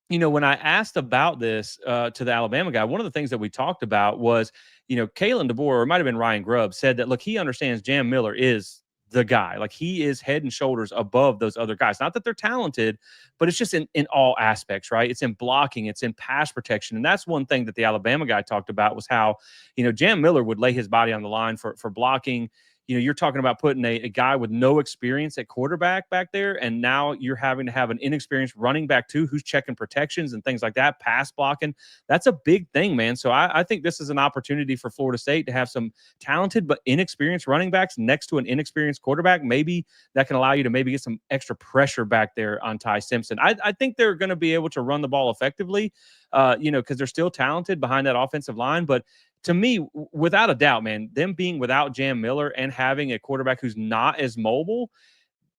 when I asked about this to the Alabama guy, one of the things that we talked about was, Kalen DeBoer, or it might have been Ryan Grubb, said that, look, he understands Jam Miller is the guy. Like, he is head and shoulders above those other guys. Not that they're talented, but it's just in all aspects, right? It's in blocking, it's in pass protection. And that's one thing that the Alabama guy talked about was how, Jam Miller would lay his body on the line for blocking. You're talking about putting a guy with no experience at quarterback back there, and now you're having to have an inexperienced running back too, who's checking protections and things like that, pass blocking. That's a big thing, man. So I think this is an opportunity for Florida State to have some talented but inexperienced running backs next to an inexperienced quarterback. Maybe that can allow you to maybe get some extra pressure back there on Ty Simpson. I think they're going to be able to run the ball effectively, because they're still talented behind that offensive line, but to me, without a doubt, man, them being without Jam Miller and having a quarterback who's not as mobile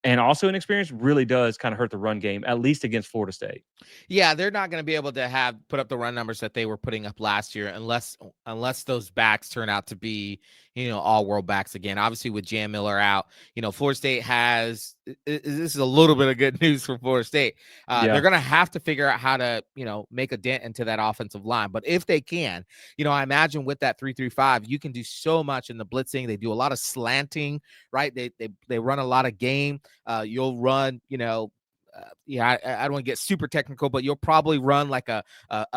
and also inexperienced really does kind of hurt the run game, at least against Florida State. Yeah, they're not going to be able to put up the run numbers that they were putting up last year unless those backs turn out to be, all world backs again. Obviously, with Jam Miller out, Florida State has this is a little bit of good news for Florida State. They're going to have to figure out how to, make a dent into that offensive line. But if they can, I imagine with that 3-3-5, you can do so much in the blitzing. They do a lot of slanting, right? They run a lot of game. You'll run, I don't want to get super technical, but you'll probably run like a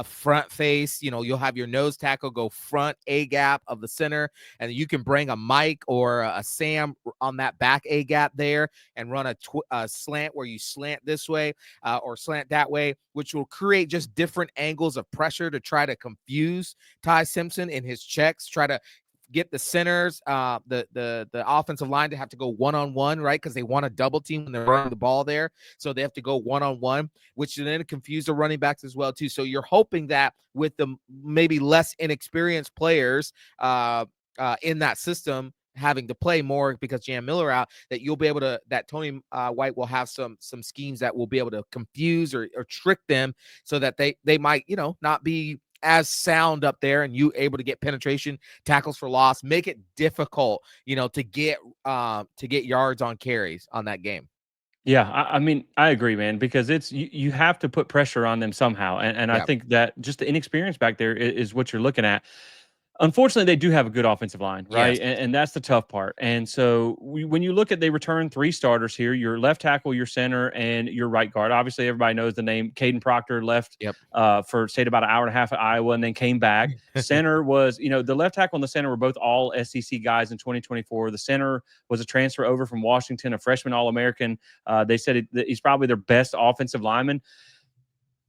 front face. You'll have your nose tackle go front A gap of the center, and you can bring a Mike or a Sam on that back A gap there and run a slant where you slant this way or slant that way, which will create just different angles of pressure to try to confuse Ty Simpson in his checks, try to get the centers, the offensive line to have to go one-on-one, right? Because they want to double team when they're running the ball there. So they have to go one-on-one, which then confuse the running backs as well, too. So you're hoping that with the maybe less inexperienced players, in that system, having to play more because Jam Miller out, that you'll be able to, that Tony White will have some schemes that will be able to confuse or trick them, so that they might, not be as sound up there, and you able to get penetration, tackles for loss, make it difficult, to get yards on carries on that game. Yeah, I mean, I agree, man, because it's you have to put pressure on them somehow, and I Yeah. think that just the inexperience back there is what you're looking at. Unfortunately, they do have a good offensive line, Yes. right? And that's the tough part. And so when you look at, they return 3 starters here: your left tackle, your center, and your right guard. Obviously, everybody knows the name. Caden Proctor left Yep. stayed about an hour and a half at Iowa and then came back. Center was, the left tackle and the center were both all SEC guys in 2024. The center was a transfer over from Washington, a freshman All-American. They said he's probably their best offensive lineman.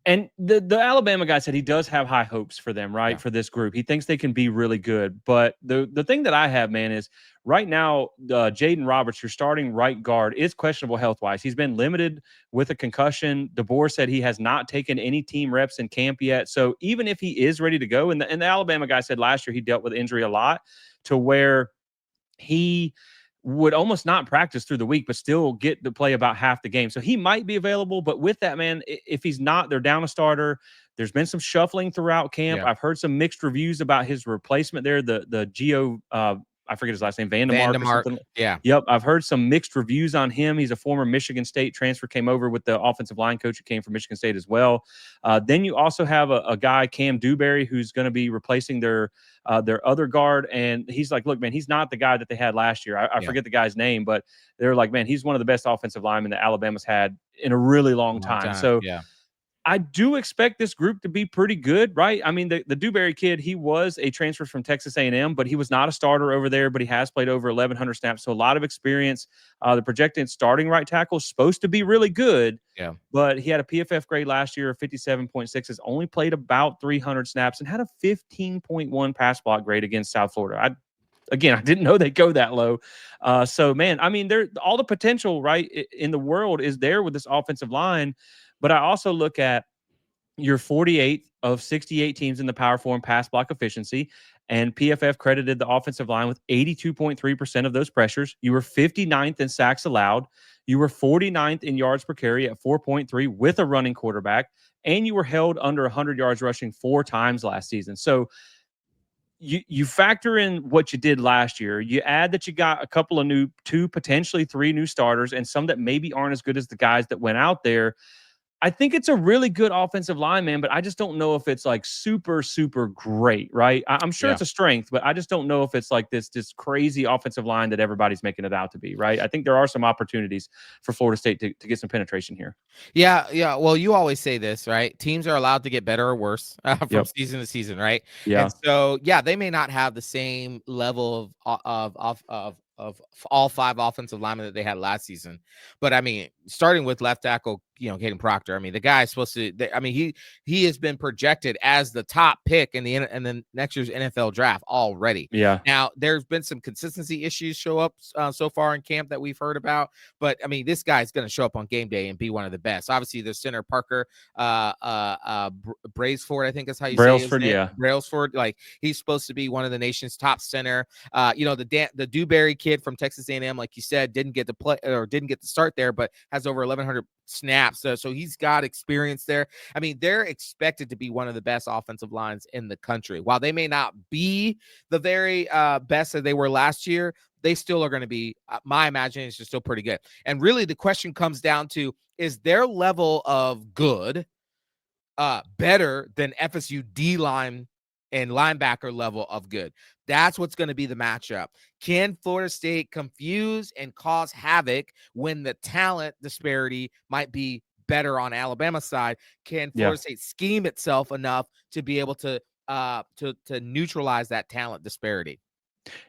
And the Alabama guy said he does have high hopes for them, right? Yeah. For this group. He thinks they can be really good. But the thing that I have, man, is right now, Jaden Roberts, your starting right guard, is questionable health-wise. He's been limited with a concussion. DeBoer said he has not taken any team reps in camp yet. So even if he is ready to go, and the Alabama guy said last year he dealt with injury a lot, to where he would almost not practice through the week, but still get to play about half the game. So he might be available. But with that, man, if he's not, they're down a starter. There's been some shuffling throughout camp. Yeah. I've heard some mixed reviews about his replacement there, the Geo, I forget his last name, Vandemark or something. Yeah. Yep. I've heard some mixed reviews on him. He's a former Michigan State transfer, came over with the offensive line coach who came from Michigan State as well. Then you also have a guy, Cam Dewberry, who's going to be replacing their other guard. And he's like, look, man, he's not the guy that they had last year. I forget the guy's name, but they're like, man, he's one of the best offensive linemen that Alabama's had in a really long time. So yeah. I do expect this group to be pretty good, right? I mean, the Dewberry kid, he was a transfer from Texas A&M, but he was not a starter over there, but he has played over 1,100 snaps, so a lot of experience. The projected starting right tackle is supposed to be really good, but he had a PFF grade last year of 57.6, has only played about 300 snaps, and had a 15.1 pass block grade against South Florida. I didn't know they'd go that low. So, man, I mean, all the potential, right, in the world is there with this offensive line. But I also look at your 48th of 68 teams in the Power 4 and pass block efficiency, and PFF credited the offensive line with 82.3% of those pressures. You were 59th in sacks allowed. You were 49th in yards per carry at 4.3 with a running quarterback, and you were held under 100 yards rushing 4 times last season. So you factor in what you did last year. You add that you got a couple of 2, potentially 3 new starters, and some that maybe aren't as good as the guys that went out there. I think it's a really good offensive line, man, but I just don't know if it's like super, super great, right? I'm sure it's a strength, but I just don't know if it's like this crazy offensive line that everybody's making it out to be, right? I think there are some opportunities for Florida State to get some penetration here. Yeah. Well, you always say this, right? Teams are allowed to get better or worse from season to season, right? Yeah. And so, they may not have the same level of all 5 offensive linemen that they had last season. But I mean, starting with left tackle, Caden Proctor, I mean, the guy is supposed to, he has been projected as the top pick in the next year's NFL draft already. Yeah. Now, there's been some consistency issues show up so far in camp that we've heard about. But I mean, this guy's going to show up on game day and be one of the best. Obviously, the center Parker Brailsford, I think is how you say his name. Yeah. Brailsford, like he's supposed to be one of the nation's top center. The Dewberry kid from Texas A&M, like you said, didn't get to play or didn't get to start there, but has over 1,100 snaps. So he's got experience there. I mean, they're expected to be one of the best offensive lines in the country. While they may not be the very best that they were last year, they still are going to be, my imagination is still pretty good. And really the question comes down to, is their level of good better than FSU D-line and linebacker level of good? That's what's going to be the matchup. Can Florida State confuse and cause havoc when the talent disparity might be better on Alabama's side? Can Florida State scheme itself enough to be able to neutralize that talent disparity?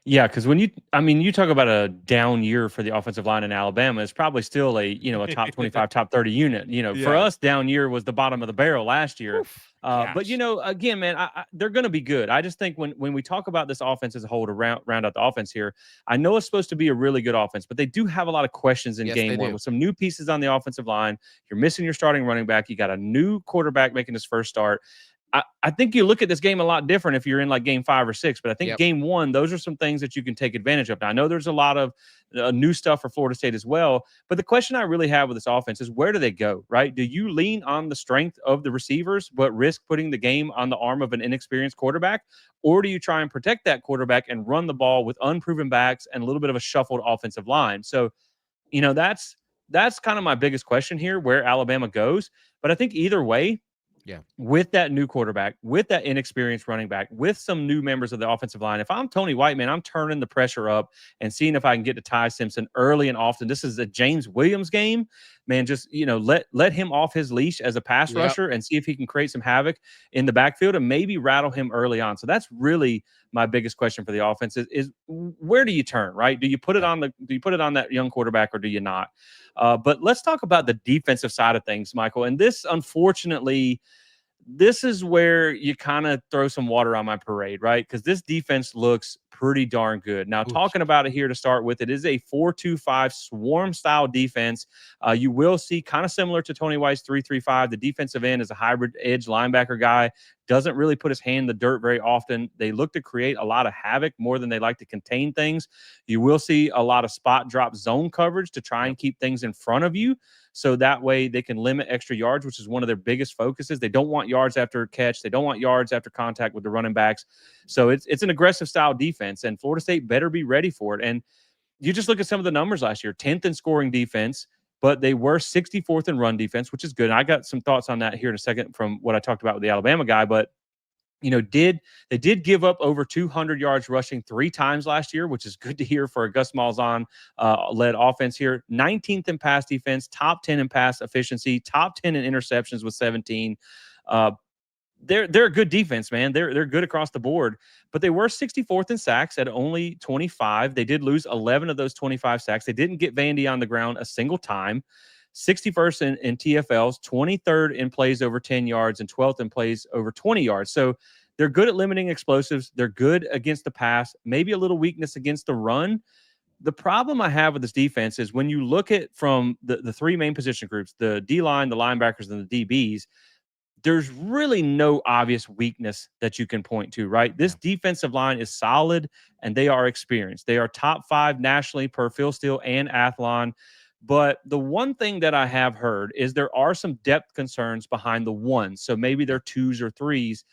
Yeah, because when you talk about a down year for the offensive line in Alabama, it's probably still a top 25, top 30 unit. For us, down year was the bottom of the barrel last year. But again, man, they're going to be good. I just think when we talk about this offense as a whole to round out the offense here, I know it's supposed to be a really good offense, but they do have a lot of questions in game one with some new pieces on the offensive line. You're missing your starting running back. You got a new quarterback making his first start. I think you look at this game a lot different if you're in like game 5 or 6, but I think game 1, those are some things that you can take advantage of. Now, I know there's a lot of new stuff for Florida State as well, but the question I really have with this offense is where do they go, right? Do you lean on the strength of the receivers, but risk putting the game on the arm of an inexperienced quarterback? Or do you try and protect that quarterback and run the ball with unproven backs and a little bit of a shuffled offensive line? So, that's kind of my biggest question here, where Alabama goes. But I think either way, with that new quarterback, with that inexperienced running back, with some new members of the offensive line, if I'm Tony White, man, I'm turning the pressure up and seeing if I can get to Ty Simpson early and often. This is a James Williams game, man. Just let him off his leash as a pass rusher and see if he can create some havoc in the backfield and maybe rattle him early on. So that's really my biggest question for the offense is where do you turn, right? Do you put it on that young quarterback or do you not? But let's talk about the defensive side of things, Michael. And this, unfortunately, this is where you kind of throw some water on my parade, right? Because this defense looks pretty darn good. Now, talking about it here to start with, it is a 4-2-5 swarm style defense. You will see kind of similar to Tony White's 3-3-5. The defensive end is a hybrid edge linebacker guy. Doesn't really put his hand in the dirt very often. They look to create a lot of havoc more than they like to contain things. You will see a lot of spot drop zone coverage to try and keep things in front of you. So that way they can limit extra yards, which is one of their biggest focuses. They don't want yards after catch. They don't want yards after contact with the running backs. So it's an aggressive style defense, and Florida State better be ready for it. And you just look at some of the numbers last year, 10th in scoring defense, but they were 64th in run defense, which is good. And I got some thoughts on that here in a second from what I talked about with the Alabama guy, but they did give up over 200 yards rushing 3 times last year, which is good to hear for a Gus Malzahn led offense here. 19th in pass defense, top 10 in pass efficiency, top 10 in interceptions with 17. They're a good defense, man. They're good across the board, but they were 64th in sacks at only 25. They did lose 11 of those 25 sacks. They didn't get Vandy on the ground a single time. 61st in TFLs, 23rd in plays over 10 yards, and 12th in plays over 20 yards. So they're good at limiting explosives. They're good against the pass, maybe a little weakness against the run. The problem I have with this defense is when you look at from the 3 main position groups, the D-line, the linebackers, and the DBs, there's really no obvious weakness that you can point to, right? This defensive line is solid and they are experienced. They are top 5 nationally per Phil Steele and Athlon. But the one thing that I have heard is there are some depth concerns behind the ones. So maybe they're 2s or 3s,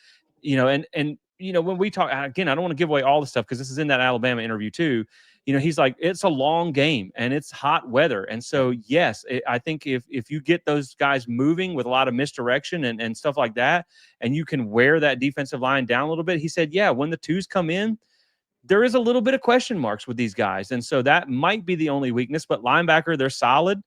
and when we talk, again, I don't want to give away all the stuff because this is in that Alabama interview too. He's like, it's a long game and it's hot weather. And so, yes, I think if you get those guys moving with a lot of misdirection and stuff like that, and you can wear that defensive line down a little bit, he said, yeah, when the 2s come in, there is a little bit of question marks with these guys. And so that might be the only weakness, but linebacker, they're solid.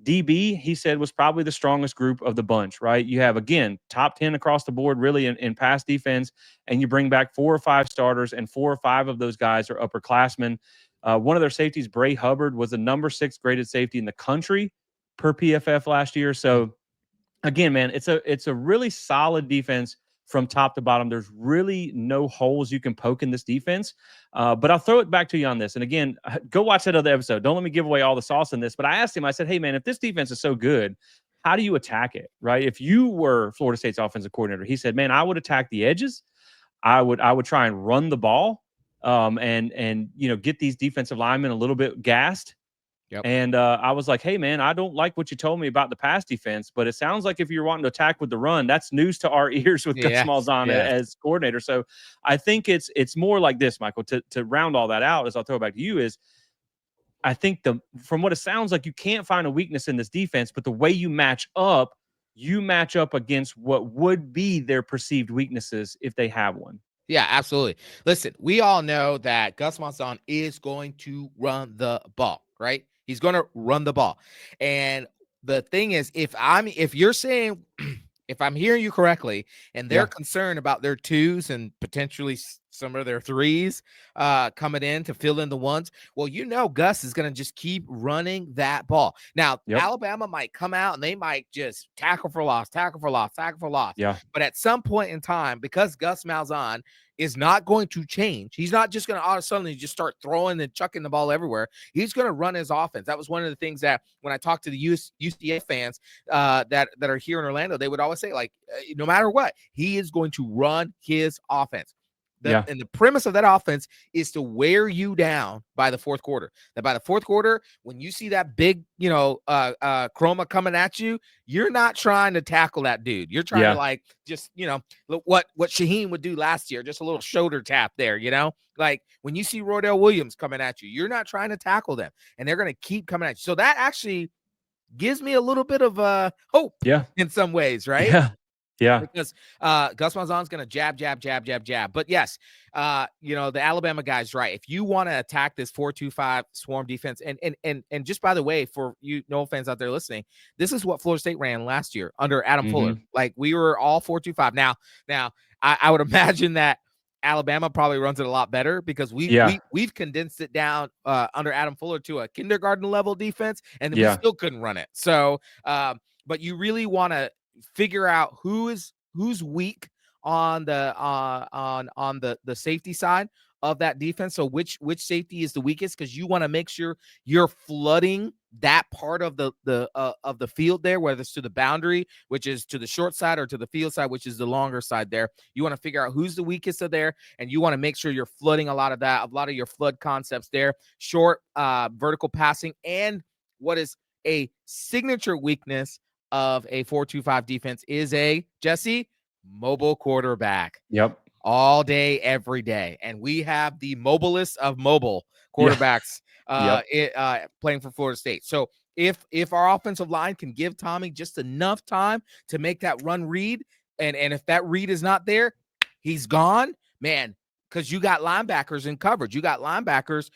DB, he said, was probably the strongest group of the bunch, right? You have, again, top 10 across the board, really, in pass defense, and you bring back 4 or 5 starters, and 4 or 5 of those guys are upperclassmen. One of their safeties, Bray Hubbard, was the number 6 graded safety in the country per PFF last year. So, again, man, it's a really solid defense from top to bottom. There's really no holes you can poke in this defense. But I'll throw it back to you on this. And again, go watch that other episode. Don't let me give away all the sauce in this. But I asked him, I said, hey, man, if this defense is so good, how do you attack it, right? If you were Florida State's offensive coordinator, he said, man, I would attack the edges. I would try and run the ball and get these defensive linemen a little bit gassed. And I was like, hey, man, I don't like what you told me about the pass defense, but it sounds like if you're wanting to attack with the run, that's news to our ears with Gus Malzahn as coordinator. So I think it's more like this, Michael, to round all that out, as I'll throw it back to you, is I think from what it sounds like, you can't find a weakness in this defense, but the way you match up against what would be their perceived weaknesses if they have one. Yeah, absolutely. Listen, we all know that Gus Malzahn is going to run the ball, right? He's going to run the ball. And the thing is, if you're saying, if I'm hearing you correctly, and they're concerned about their 2s and potentially some of their threes coming in to fill in the ones. Well, Gus is going to just keep running that ball. Now, Yep. Alabama might come out and they might just tackle for loss, tackle for loss, tackle for loss. Yeah. But at some point in time, because Gus Malzahn is not going to change, he's not just going to all of a sudden just start throwing and chucking the ball everywhere. He's going to run his offense. That was one of the things that when I talked to the UCF fans that are here in Orlando, they would always say, like, no matter what, he is going to run his offense. Yeah. And the premise of that offense is to wear you down by the fourth quarter. That by the fourth quarter, when you see that big, chroma coming at you, you're not trying to tackle that dude. You're trying to just, what Shaheen would do last year, just a little shoulder tap there, like when you see Rodell Williams coming at you, you're not trying to tackle them, and they're going to keep coming at you. So that actually gives me a little bit of hope in some ways, right? Yeah. Yeah. Because Gus Malzahn's going to jab. But yes, the Alabama guy's right. If you want to attack this 4-2-5 swarm defense, and just by the way, for you Noel fans out there listening, this is what Florida State ran last year under Adam Fuller. Like we were all 4-2-5. Now, I would imagine that Alabama probably runs it a lot better because we've condensed it down under Adam Fuller to a kindergarten level defense, and we still couldn't run it. So, but you really want to figure out who's weak on the safety side of that defense. So which safety is the weakest, because you want to make sure you're flooding that part of the field there, whether it's to the boundary, which is to the short side, or to the field side, which is the longer side there. You want to figure out who's the weakest of there, and you want to make sure you're flooding a lot of your flood concepts there, short vertical passing, and what is a signature weakness of a 4-2-5 defense is Jesse, mobile quarterback. Yep. All day, every day. And we have the mobilest of mobile quarterbacks playing for Florida State. So if our offensive line can give Tommy just enough time to make that run read, and if that read is not there, he's gone, man. Because you got linebackers in coverage. You got linebackers,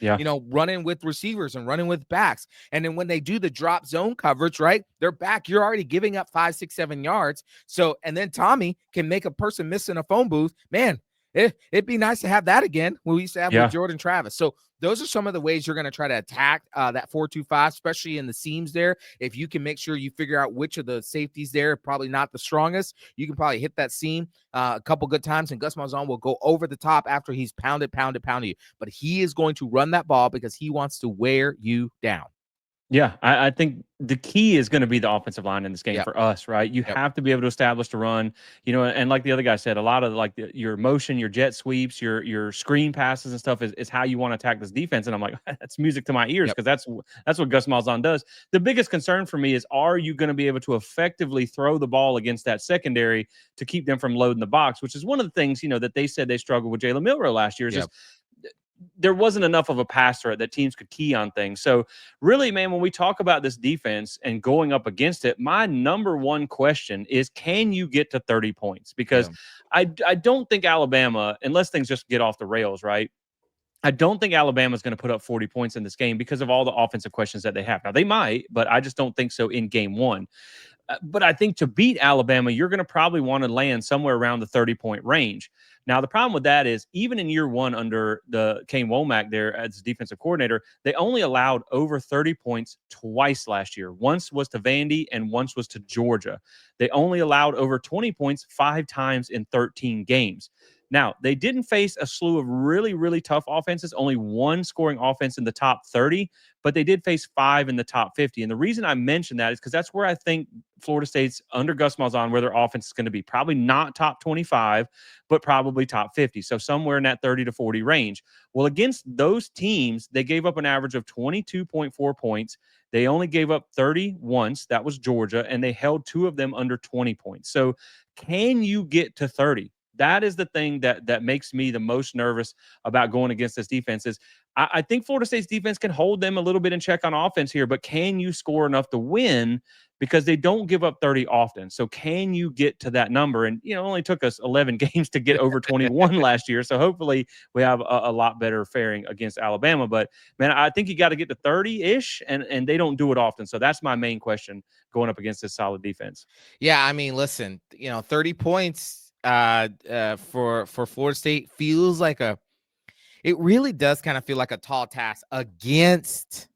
running with receivers and running with backs. And then when they do the drop zone coverage, right, they're back. You're already giving up 5, 6, 7 yards. So, and then Tommy can make a person miss in a phone booth. Man, it'd be nice to have that again when we used to have with Jordan Travis. So those are some of the ways you're going to try to attack that 4-2-5, especially in the seams there. If you can make sure you figure out which of the safeties there are probably not the strongest, you can probably hit that seam a couple good times, and Gus Malzahn will go over the top after he's pounded you. But he is going to run that ball because he wants to wear you down. Yeah, I think the key is going to be the offensive line in this game for us, right? You have to be able to establish the run, and like the other guy said, a lot of your motion, your jet sweeps, your screen passes and stuff is how you want to attack this defense. And I'm like, that's music to my ears, because that's what Gus Malzahn does. The biggest concern for me is, are you going to be able to effectively throw the ball against that secondary to keep them from loading the box, which is one of the things, that they said they struggled with Jalen Milroe last year. Is just there wasn't enough of a pass threat that teams could key on things. So really, man, when we talk about this defense and going up against it, my number one question is, can you get to 30 points? Because I don't think Alabama, unless things just get off the rails, right? I don't think Alabama is going to put up 40 points in this game because of all the offensive questions that they have. Now, they might, but I just don't think so in game one. But I think to beat Alabama, you're going to probably want to land somewhere around the 30-point range. Now, the problem with that is, even in year one under the Kane Womack there as defensive coordinator, they only allowed over 30 points twice last year. Once was to Vandy and once was to Georgia. They only allowed over 20 points 5 times in 13 games. Now, they didn't face a slew of really, really tough offenses, only one scoring offense in the top 30, but they did face 5 in the top 50. And the reason I mentioned that is because that's where I think Florida State's under Gus Malzahn, where their offense is going to be. Probably not top 25, but probably top 50. So somewhere in that 30 to 40 range. Well, against those teams, they gave up an average of 22.4 points. They only gave up 30 once. That was Georgia. And they held 2 of them under 20 points. So can you get to 30? That is the thing that makes me the most nervous about going against this defense. Is I think Florida State's defense can hold them a little bit in check on offense here, but can you score enough to win? Because they don't give up 30 often. So can you get to that number? And, it only took us 11 games to get over 21 last year. So hopefully we have a lot better faring against Alabama. But, man, I think you got to get to 30-ish, and they don't do it often. So that's my main question going up against this solid defense. Yeah, I mean, listen, 30 points for Florida State feels like it really does kind of feel like a tall task against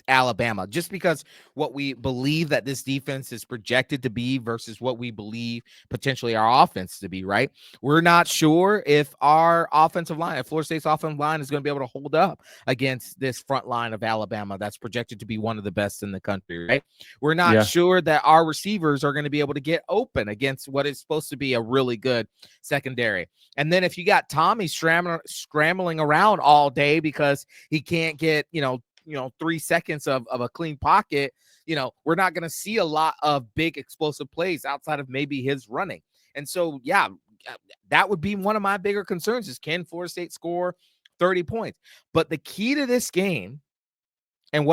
Alabama, just because what we believe that this defense is projected to be versus what we believe potentially our offense to be, right? We're not sure if our offensive line, if Florida State's offensive line is going to be able to hold up against this front line of Alabama that's projected to be one of the best in the country, right? We're not Yeah. sure that our receivers are going to be able to get open against what is supposed to be a really good secondary. And then if you got Tommy scrambling around all day because he can't get, 3 seconds of a clean pocket, we're not going to see a lot of big explosive plays outside of maybe his running. And so, yeah, that would be one of my bigger concerns is, can Florida State score 30 points? But the key to this game, and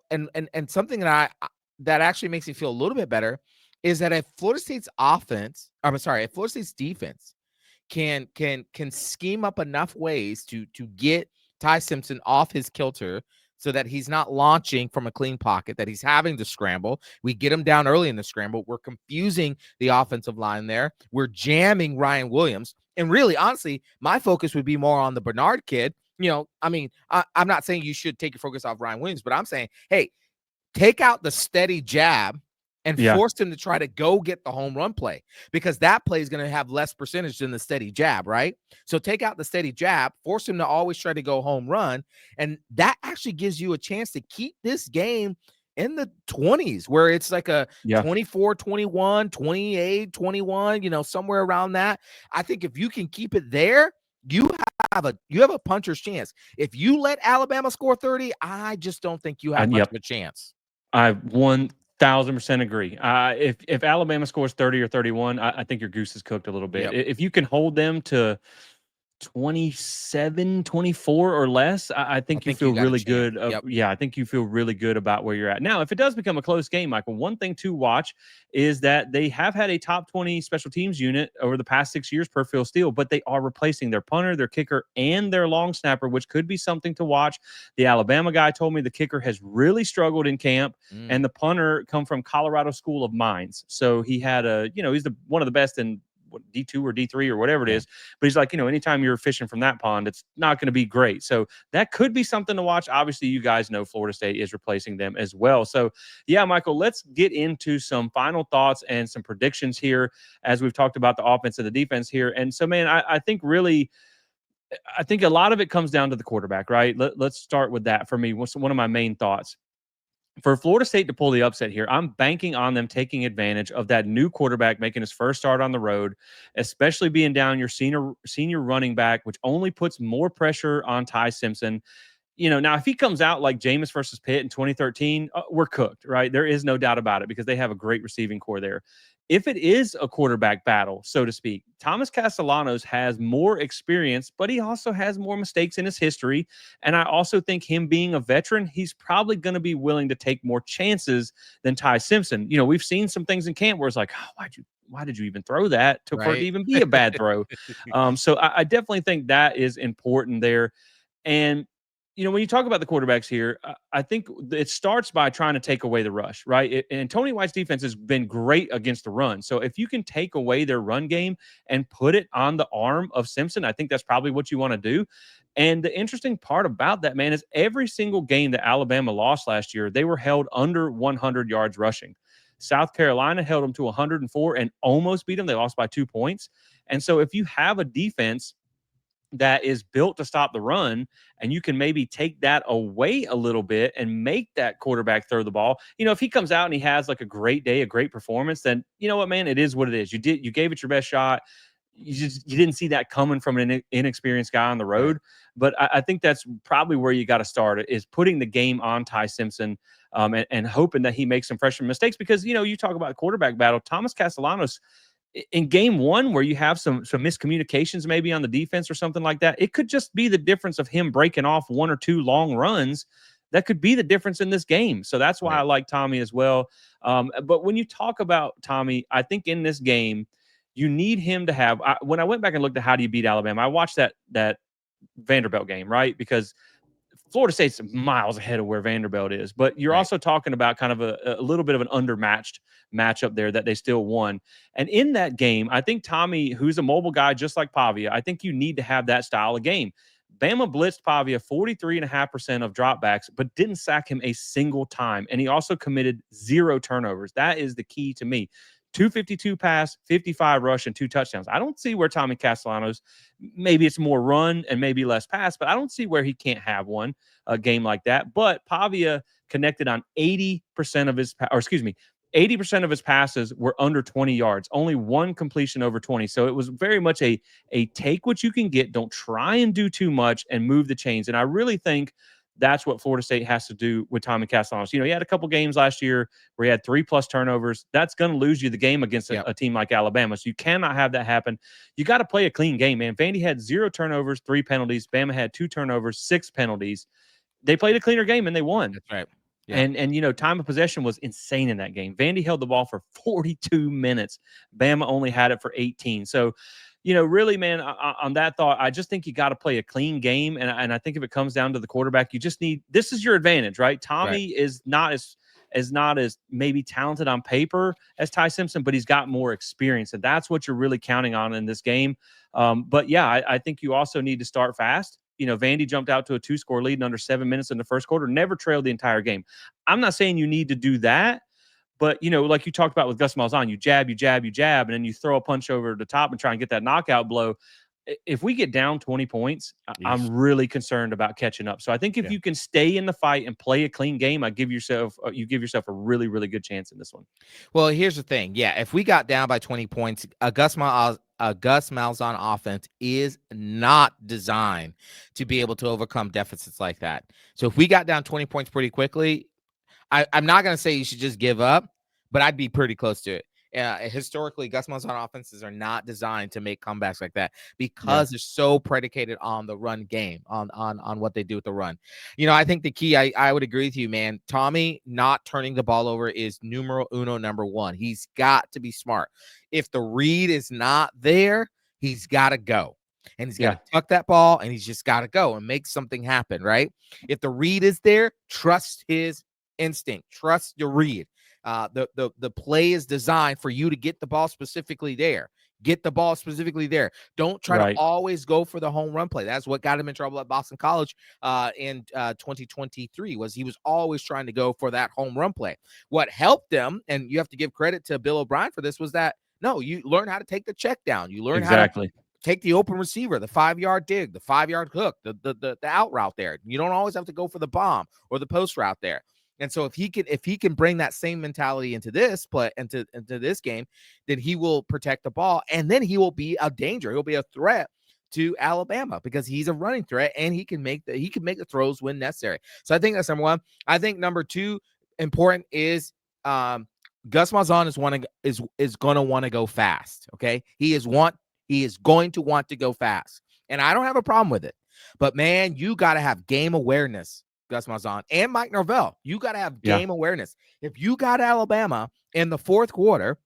and something that actually makes me feel a little bit better, is that if Florida State's defense can scheme up enough ways to get Ty Simpson off his kilter so that he's not launching from a clean pocket, that he's having to scramble. We get him down early in the scramble. We're confusing the offensive line there. We're jamming Ryan Williams. And really, honestly, my focus would be more on the Bernard kid. I'm not saying you should take your focus off Ryan Williams, but I'm saying, hey, take out the steady jab and force him to try to go get the home run play, because that play is going to have less percentage than the steady jab, right? So take out the steady jab, force him to always try to go home run, and that actually gives you a chance to keep this game in the 20s, where it's like a 24-21, 28-21, somewhere around that. I think if you can keep it there, you have a puncher's chance. If you let Alabama score 30, I just don't think you have much of a chance. I 1000% agree. If Alabama scores 30 or 31, I think your goose is cooked a little bit. Yep. If you can hold them to 27, 24 or less, I think you feel really good. I think you feel really good about where you're at. Now, if it does become a close game, Michael, one thing to watch is that they have had a top 20 special teams unit over the past 6 years per Phil Steele, but they are replacing their punter, their kicker, and their long snapper, which could be something to watch. The Alabama guy told me the kicker has really struggled in camp, and the punter come from Colorado School of Mines. So he had he's one of the best in D2 or D3 or whatever it is. But he's like, anytime you're fishing from that pond, it's not going to be great. So that could be something to watch. Obviously, you guys know Florida State is replacing them as well. So, yeah, Michael, let's get into some final thoughts and some predictions here as we've talked about the offense and the defense here. And so, man, I think a lot of it comes down to the quarterback, right? Let's start with that for me. What's one of my main thoughts? For Florida State to pull the upset here, I'm banking on them taking advantage of that new quarterback making his first start on the road, especially being down your senior running back, which only puts more pressure on Ty Simpson. Now if he comes out like Jameis versus Pitt in 2013, we're cooked, right? There is no doubt about it because they have a great receiving core there. If it is a quarterback battle, so to speak, Thomas Castellanos has more experience, but he also has more mistakes in his history. And I also think him being a veteran, he's probably going to be willing to take more chances than Ty Simpson. We've seen some things in camp where it's like, oh, why did you even throw that for it to even be a bad throw? So I definitely think that is important there. And when you talk about the quarterbacks here, I think it starts by trying to take away the rush, right? And Tony White's defense has been great against the run. So if you can take away their run game and put it on the arm of Simpson, I think that's probably what you want to do. And the interesting part about that, man, is every single game that Alabama lost last year, they were held under 100 yards rushing. South Carolina held them to 104 and almost beat them. They lost by 2 points. And so if you have a defense that is built to stop the run, and you can maybe take that away a little bit and make that quarterback throw the ball. If he comes out and he has like a great day, a great performance, then you know what, man, it is what it is. You gave it your best shot. You didn't see that coming from an inexperienced guy on the road. Right. But I think that's probably where you got to start, is putting the game on Ty Simpson, and hoping that he makes some freshman mistakes, because, you talk about quarterback battle. Thomas Castellanos, in game one, where you have some miscommunications maybe on the defense or something like that, it could just be the difference of him breaking off one or two long runs. That could be the difference in this game. So that's why I like Tommy as well. But when you talk about Tommy, I think in this game, you need him to have, when I went back and looked at how do you beat Alabama, I watched that Vanderbilt game, right? Because Florida State's miles ahead of where Vanderbilt is, but you're Right. also talking about kind of a little bit of an undermatched matchup there that they still won. And in that game, I think Tommy, who's a mobile guy just like Pavia, I think you need to have that style of game. Bama blitzed Pavia 43.5% of dropbacks, but didn't sack him a single time. And he also committed 0 turnovers. That is the key to me. 252 pass, 55 rush, and 2 touchdowns. I don't see where Tommy Castellanos, maybe it's more run and maybe less pass, but I don't see where he can't have one a game like that. But Pavia connected on 80% of his, or excuse me, 80% of his passes were under 20 yards, only one completion over 20. So it was very much a take what you can get, don't try and do too much and move the chains. And I really think that's what Florida State has to do with Tommy Castellanos. You know, he had a couple games last year where he had 3+ turnovers. That's going to lose you the game against Yep. a team like Alabama. So you cannot have that happen. You got to play a clean game, man. Vandy had 0 turnovers, 3 penalties. Bama had 2 turnovers, 6 penalties. They played a cleaner game and they won. That's right. Yeah. And you know, time of possession was insane in that game. Vandy held the ball for 42 minutes. Bama only had it for 18. So, you know, really, man, on that thought, I just think you got to play a clean game. And I think if it comes down to the quarterback, you just need, this is your advantage, right? Tommy is not as maybe talented on paper as Ty Simpson, but he's got more experience. And that's what you're really counting on in this game. But yeah, I think you also need to start fast. You know, Vandy jumped out to a 2-score lead in under 7 minutes in the first quarter, never trailed the entire game. I'm not saying you need to do that, but, you know, like you talked about with Gus Malzahn, you jab, and then you throw a punch over the top and try and get that knockout blow. If we get down 20 points, I'm Yeesh. really concerned about catching up. So I think if Yeah. you can stay in the fight and play a clean game, you give yourself a really, really good chance in this one. Well, here's the thing. Yeah, if we got down by 20 points, a Gus Malzahn offense is not designed to be able to overcome deficits like that. So if we got down 20 points pretty quickly, I'm not going to say you should just give up, but I'd be pretty close to it. Historically, Gus Malzahn offenses are not designed to make comebacks like that because they're so predicated on the run game, on what they do with the run. You know, I think the key, I would agree with you, man. Tommy not turning the ball over is numero uno, number one. He's got to be smart. If the read is not there, he's got to go. And he's got to tuck that ball, and he's just got to go and make something happen, right? If the read is there, trust his instinct, trust your read. The play is designed for you to get the ball specifically there. Get the ball specifically there. Don't try to always go for the home run play. That's what got him in trouble at Boston College in 2023. Was he was always trying to go for that home run play. What helped them, and you have to give credit to Bill O'Brien for this, was that no, you learn how to take the check down. You learn how to take the open receiver, the 5-yard dig, the 5-yard hook, the out route there. You don't always have to go for the bomb or the post route there. And so if he can bring that same mentality into this play, into this game, then he will protect the ball, and then he will be a danger. He'll be a threat to Alabama because he's a running threat, and he can make the throws when necessary. So I think that's number one. I think number two important is Gus Malzahn is going to want to go fast. Okay, he is going to want to go fast, and I don't have a problem with it. But man, you got to have game awareness. Gus Malzahn and Mike Norvell, you got to have game awareness. If you got Alabama in the fourth quarter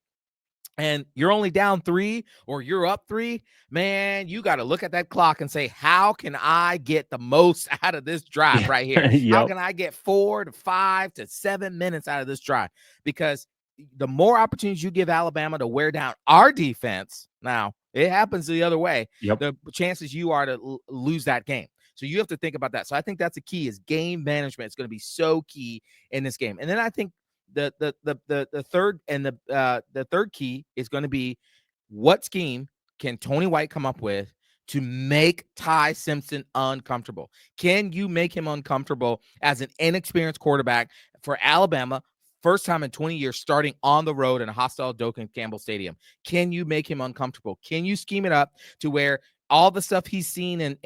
and you're only down 3 or you're up 3, man, you got to look at that clock and say, how can I get the most out of this drive right here? How can I get 4 to 5 to 7 minutes out of this drive? Because the more opportunities you give Alabama to wear down our defense, now it happens the other way, the chances you are to lose that game. So you have to think about that. So I think that's a key, is game management. It's going to be so key in this game. And then I think the third key is going to be, what scheme can Tony White come up with to make Ty Simpson uncomfortable? Can you make him uncomfortable as an inexperienced quarterback for Alabama? First time in 20 years starting on the road in a hostile Doak Campbell Stadium. Can you make him uncomfortable? Can you scheme it up to where all the stuff he's seen in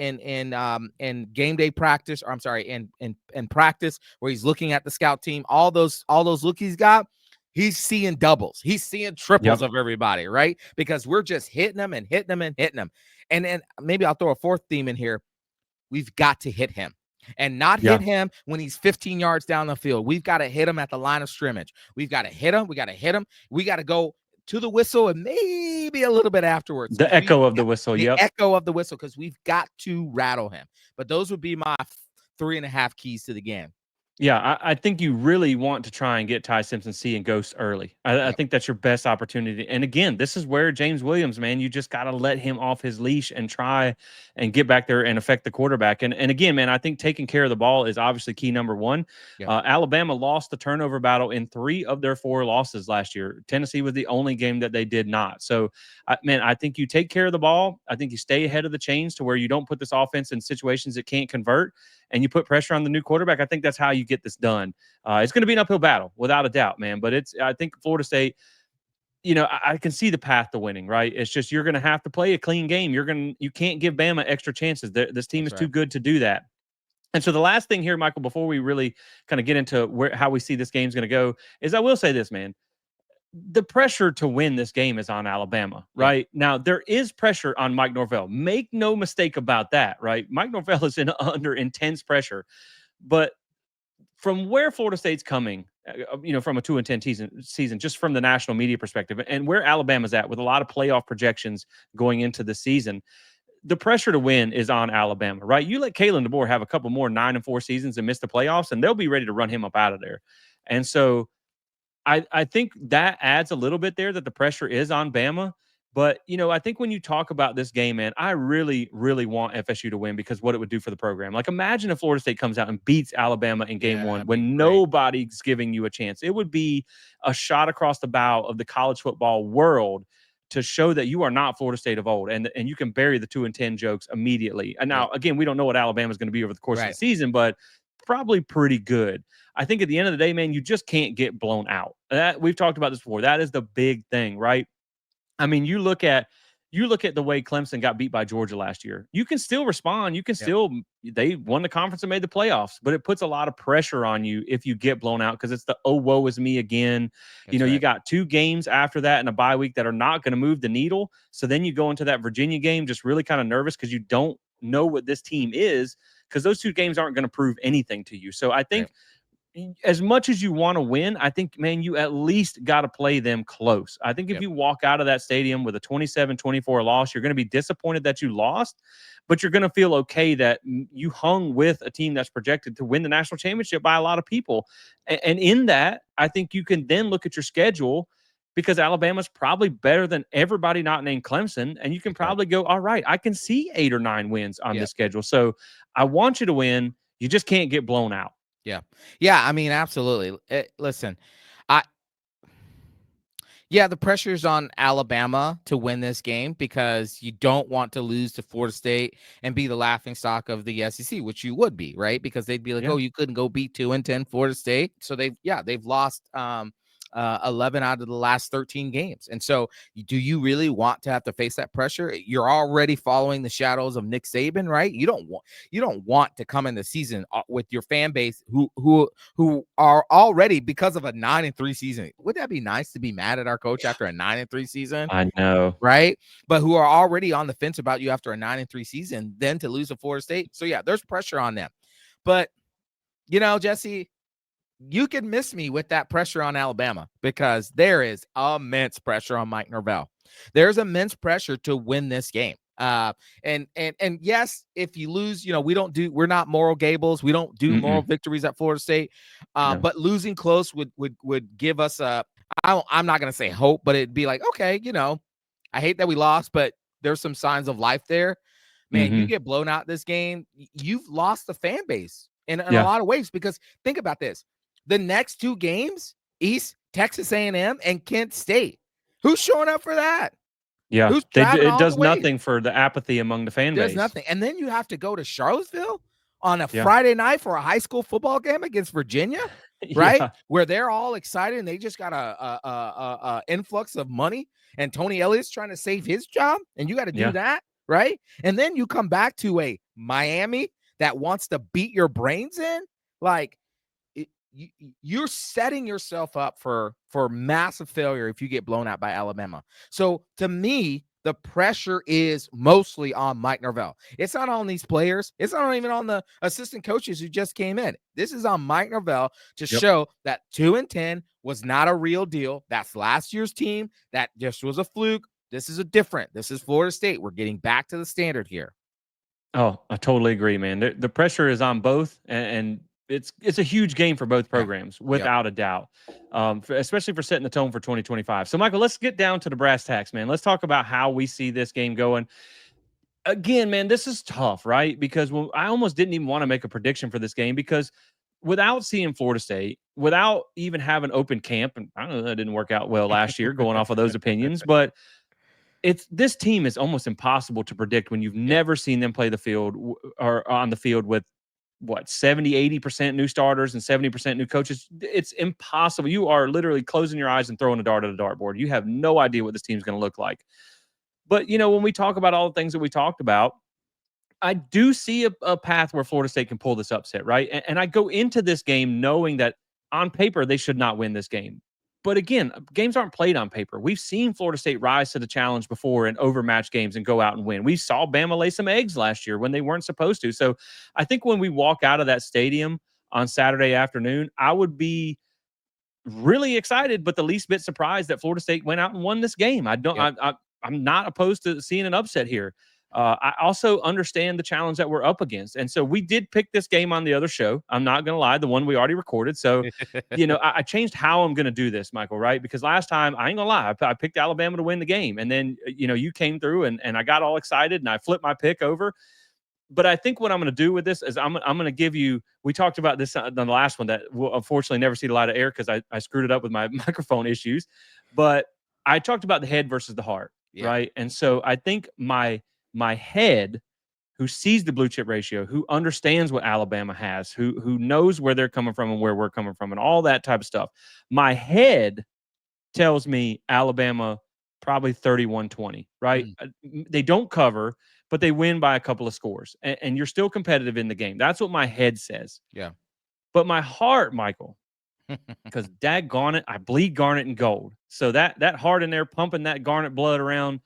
game day practice, or I'm sorry, in practice where he's looking at the scout team, all those looks he's got, he's seeing doubles, he's seeing triples of everybody, right? Because we're just hitting them and hitting them and hitting them. And then maybe I'll throw a fourth theme in here. We've got to hit him. And not hit him when he's 15 yards down the field. We've got to hit him at the line of scrimmage. We've got to hit him. We got to hit him. We got to go to the whistle and maybe a little bit afterwards. The echo of the whistle. The echo of the whistle, because we've got to rattle him. But those would be my 3.5 keys to the game. Yeah, I think you really want to try and get Ty Simpson C and Ghost early. I Yep. think that's your best opportunity. And again, this is where James Williams, man, you just got to let him off his leash and try and get back there and affect the quarterback. And again, man, I think taking care of the ball is obviously key number one. Yep. Alabama lost the turnover battle in 3 of their 4 losses last year. Tennessee was the only game that they did not. So, man, I think you take care of the ball. I think you stay ahead of the chains to where you don't put this offense in situations that can't convert, and you put pressure on the new quarterback. I think that's how you get this done. It's going to be an uphill battle without a doubt, man. But I think Florida State, I can see the path to winning, right? It's just, you're going to have to play a clean game. You can't give Bama extra chances. This team That's is too right. good to do that. And so the last thing here, Michael, before we really kind of get into how we see this game's going to go, is I will say this, man. The pressure to win this game is on Alabama, Yep. right? Now, there is pressure on Mike Norvell. Make no mistake about that, right? Mike Norvell is under intense pressure. But from where Florida State's coming, from a 2-10 season, just from the national media perspective, and where Alabama's at with a lot of playoff projections going into the season, the pressure to win is on Alabama, right? You let Kalen DeBoer have a couple more 9-4 seasons and miss the playoffs, and they'll be ready to run him up out of there. And so I think that adds a little bit there, that the pressure is on Bama. But, I think when you talk about this game, man, I really, really want FSU to win, because what it would do for the program. Like, imagine if Florida State comes out and beats Alabama in game Yeah, one that'd be when great. nobody's giving you a chance. It would be a shot across the bow of the college football world to show that you are not Florida State of old, and you can bury the 2-10 jokes immediately. And now, Yep. again, we don't know what Alabama is going to be over the course of the Right. season, but probably pretty good. I think at the end of the day, man, you just can't get blown out. That, we've talked about this before. That is the big thing, right? I mean, you look at the way Clemson got beat by Georgia last year. You can still respond. You can Yep. still, they won the conference and made the playoffs, but it puts a lot of pressure on you if you get blown out, because it's the, oh, woe is me again. That's You right. got 2 games after that in a bye week that are not going to move the needle. So then you go into that Virginia game just really kind of nervous, because you don't know what this team is, because those 2 games aren't going to prove anything to you. So I Right. think, as much as you want to win, I think, man, you at least got to play them close. I think if Yep. you walk out of that stadium with a 27-24 loss, you're going to be disappointed that you lost, but you're going to feel okay that you hung with a team that's projected to win the national championship by a lot of people. And in that, I think you can then look at your schedule, because Alabama's probably better than everybody not named Clemson. And you can That's right. probably go, all right, I can see 8 or 9 wins on this Yep. schedule. So I want you to win. You just can't get blown out. Yeah. Yeah. I mean, absolutely. Listen, I yeah, the pressure's on Alabama to win this game, because you don't want to lose to Florida State and be the laughing stock of the SEC, which you would be, right? Because they'd be like, Yeah. "Oh, you couldn't go beat 2-10 Florida State." So they've lost 11 out of the last 13 games. And so, do you really want to have to face that pressure? You're already following the shadows of Nick Saban, right? You don't want to come in the season with your fan base who are already, because of a 9-3 season. Would that be nice to be mad at our coach after a 9-3 season? I know. Right? But who are already on the fence about you after a 9-3 season, then to lose to Florida State. So yeah, there's pressure on them. But Jesse, you can miss me with that pressure on Alabama, because there is immense pressure on Mike Norvell. There's immense pressure to win this game. And yes, if you lose, we're not Moral Gables. We don't do moral victories at Florida State. No. But losing close would give us I'm not going to say hope, but it'd be like, okay, I hate that we lost, but there's some signs of life there. Man, you get blown out this game, you've lost the fan base in a lot of ways, because think about this. The next 2 games, East Texas A&M and Kent State. Who's showing up for that? Yeah, Who's driving it all does the way? nothing for the apathy among the fan Does base. nothing. And then you have to go to Charlottesville on a Friday night for a high school football game against Virginia, right? Yeah. Where they're all excited and they just got a influx of money, and Tony Elliott's trying to save his job, and you got to do that, right? And then you come back to a Miami that wants to beat your brains in, like, you're setting yourself up for massive failure if you get blown out by Alabama. So to me, the pressure is mostly on Mike Norvell. It's not on these players. It's not even on the assistant coaches who just came in. This is on Mike Norvell to show that 2-10 was not a real deal. That's last year's team. That just was a fluke. This is This is Florida State. We're getting back to the standard here. Oh, I totally agree, man. The pressure is on both, and it's a huge game for both Yeah. programs, Yep. without a doubt. Especially for setting the tone for 2025. So, Michael, let's get down to the brass tacks, man. Let's talk about how we see this game going. Again, man, this is tough, right? Because I almost didn't even want to make a prediction for this game because without seeing Florida State, without even having open camp, and I don't know, that didn't work out well last year, going off of those opinions, but this team is almost impossible to predict when you've Yeah. never seen them play the field or on the field with what 70-80% new starters and 70% new coaches. It's impossible. You are literally closing your eyes and throwing a dart at a dartboard. You have no idea what this team's going to look like. But when we talk about all the things that we talked about, I do see a path where Florida State can pull this upset, right? And I go into this game knowing that on paper they should not win this game. But again, games aren't played on paper. We've seen Florida State rise to the challenge before in overmatched games and go out and win. We saw Bama lay some eggs last year when they weren't supposed to. So I think when we walk out of that stadium on Saturday afternoon, I would be really excited, but the least bit surprised that Florida State went out and won this game. Yep. I'm not opposed to seeing an upset here. I also understand the challenge that we're up against. And so we did pick this game on the other show. I'm not going to lie, the one we already recorded. So, I changed how I'm going to do this, Michael, right? Because last time, I ain't going to lie, I picked Alabama to win the game. And then, you came through and I got all excited and I flipped my pick over. But I think what I'm going to do with this is I'm going to give you, we talked about this on the last one that will unfortunately never see the light of air because I screwed it up with my microphone issues. But I talked about the head versus the heart, Yeah. right? And so I think my head, who sees the blue chip ratio, who understands what Alabama has, who knows where they're coming from and where we're coming from and all that type of stuff. My head tells me Alabama probably 31-20, right? They don't cover, but they win by a couple of scores. And you're still competitive in the game. That's what my head says. Yeah. But my heart, Michael, because daggone it, I bleed garnet and gold. So that heart in there pumping that garnet blood around,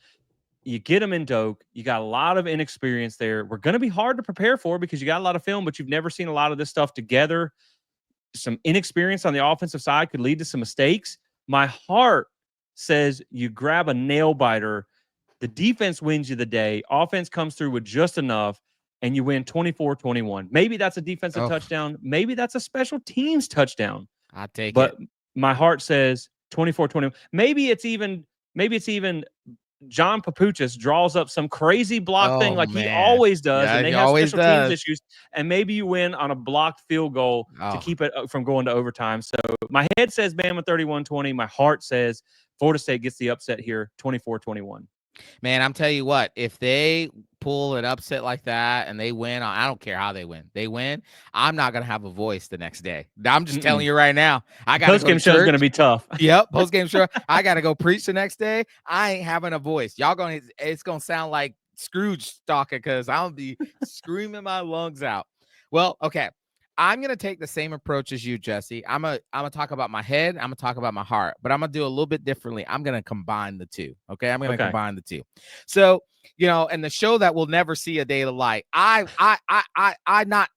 you get them in Doak. You got a lot of inexperience there. We're going to be hard to prepare for because you got a lot of film, but you've never seen a lot of this stuff together. Some inexperience on the offensive side could lead to some mistakes. My heart says you grab a nail biter. The defense wins you the day. Offense comes through with just enough, and you win 24-21. Maybe that's a defensive touchdown. Maybe that's a special teams touchdown. I take but it. my heart says 24-21. Maybe it's even John Papuchis draws up some crazy block thing like he always does, Yeah, and they he have always special teams does. issues, and maybe you win on a blocked field goal to keep it from going to overtime. So my head says Bama 31-20. My heart says Florida State gets the upset here, 24-21. Man, I'm telling you what, if they pull an upset like that and they win, I don't care how they win, I'm not going to have a voice the next day. I'm just telling you right now. I got to go to Post-game show is going to be tough. Yep, post-game show. I got to go preach the next day. I ain't having a voice. It's going to sound like Scrooge stalking because I'll be screaming my lungs out. Well, okay. I'm going to take the same approach as you, Jesse. I'm going to talk about my head. I'm going to talk about my heart, but I'm going to do a little bit differently. I'm going to combine the two. Okay. I'm going to combine the two. So, and the show that will never see a day of light, I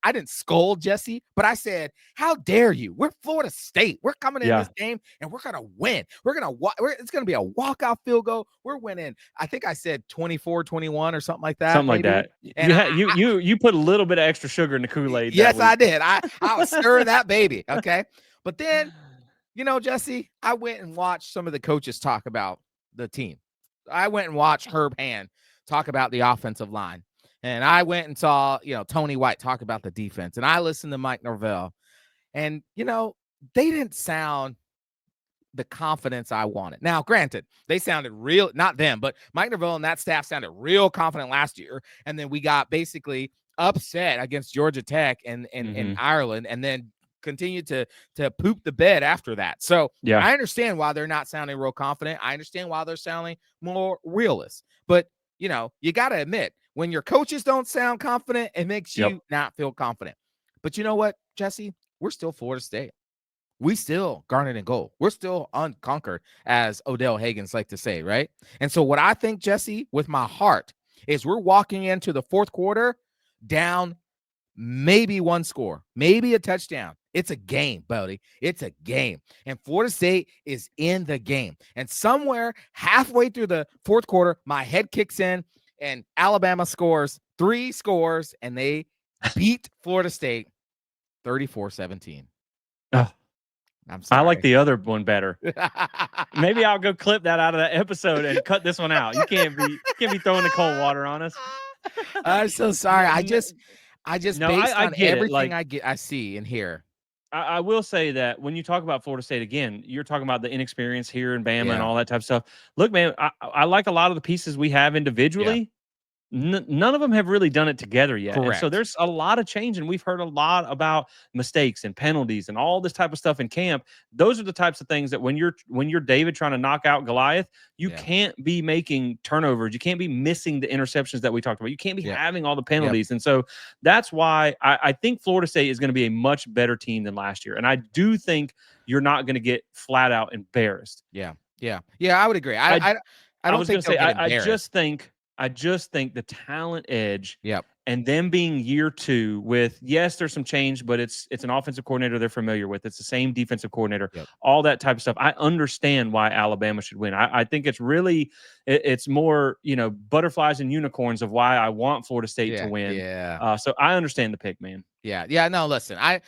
didn't scold Jesse, but I said, how dare you? We're Florida State. We're coming in this game and we're going to win. It's going to be a walkout field goal. We're winning. I think I said 24-21 or something like that. Something like that. And you put a little bit of extra sugar in the Kool-Aid. Yes, I did. I was stirring that baby. Okay. But then, Jesse, I went and watched some of the coaches talk about the team. I went and watched Herb Hand talk about the offensive line. And I went and saw, Tony White talk about the defense. And I listened to Mike Norvell. And, they didn't sound the confidence I wanted. Now, granted, they sounded real, not them, but Mike Norvell and that staff sounded real confident last year. And then we got basically upset against Georgia Tech and in Ireland, and then continued to poop the bed after that. So I understand why they're not sounding real confident. I understand why they're sounding more realist. But, you got to admit, when your coaches don't sound confident, it makes you not feel confident. But you know what, Jesse? We're still Florida State. We still garnet and gold. We're still unconquered, as Odell Higgins like to say, right? And so what I think, Jesse, with my heart, is we're walking into the fourth quarter down maybe one score, maybe a touchdown. It's a game, buddy. It's a game. And Florida State is in the game. And somewhere halfway through the fourth quarter, my head kicks in and Alabama scores 3 scores, and they beat Florida State 34-17. Oh, I'm I like sorry. the other one better. Maybe I'll go clip that out of that episode and cut this one out. You can't be throwing the cold water on us. I'm so sorry. I just No, based I on get it. everything Like I see and hear. I will say that when you talk about Florida State again, you're talking about the inexperience here in Bama and Yeah. all that type of stuff. Look, man, I like a lot of the pieces we have Yeah. individually. None of them have really done it together yet. And so Correct. there's a lot of change. And we've heard a lot about mistakes and penalties and all this type of stuff in camp. Those are the types of things that when you're David trying to knock out Goliath, you Yeah. can't be making turnovers. You can't be missing the interceptions that we talked about. You can't be Yep. having all the Yep. penalties. And so that's why I think Florida State is going to be a much better team than last year. And I do think you're not going to get flat out embarrassed. Yeah. Yeah. Yeah, I would agree. I I I don't was gonna think they'll say get I embarrassed. just think the talent edge Yep. and them being year 2 with yes, there's some change, but it's an offensive coordinator they're familiar with. It's the same defensive coordinator, Yep. all that type of stuff. I understand why Alabama should win. I think it's really it's more, butterflies and unicorns of why I want Florida State to Yeah. win. Yeah. So I understand the pick, man. Yeah. Yeah. No, listen, I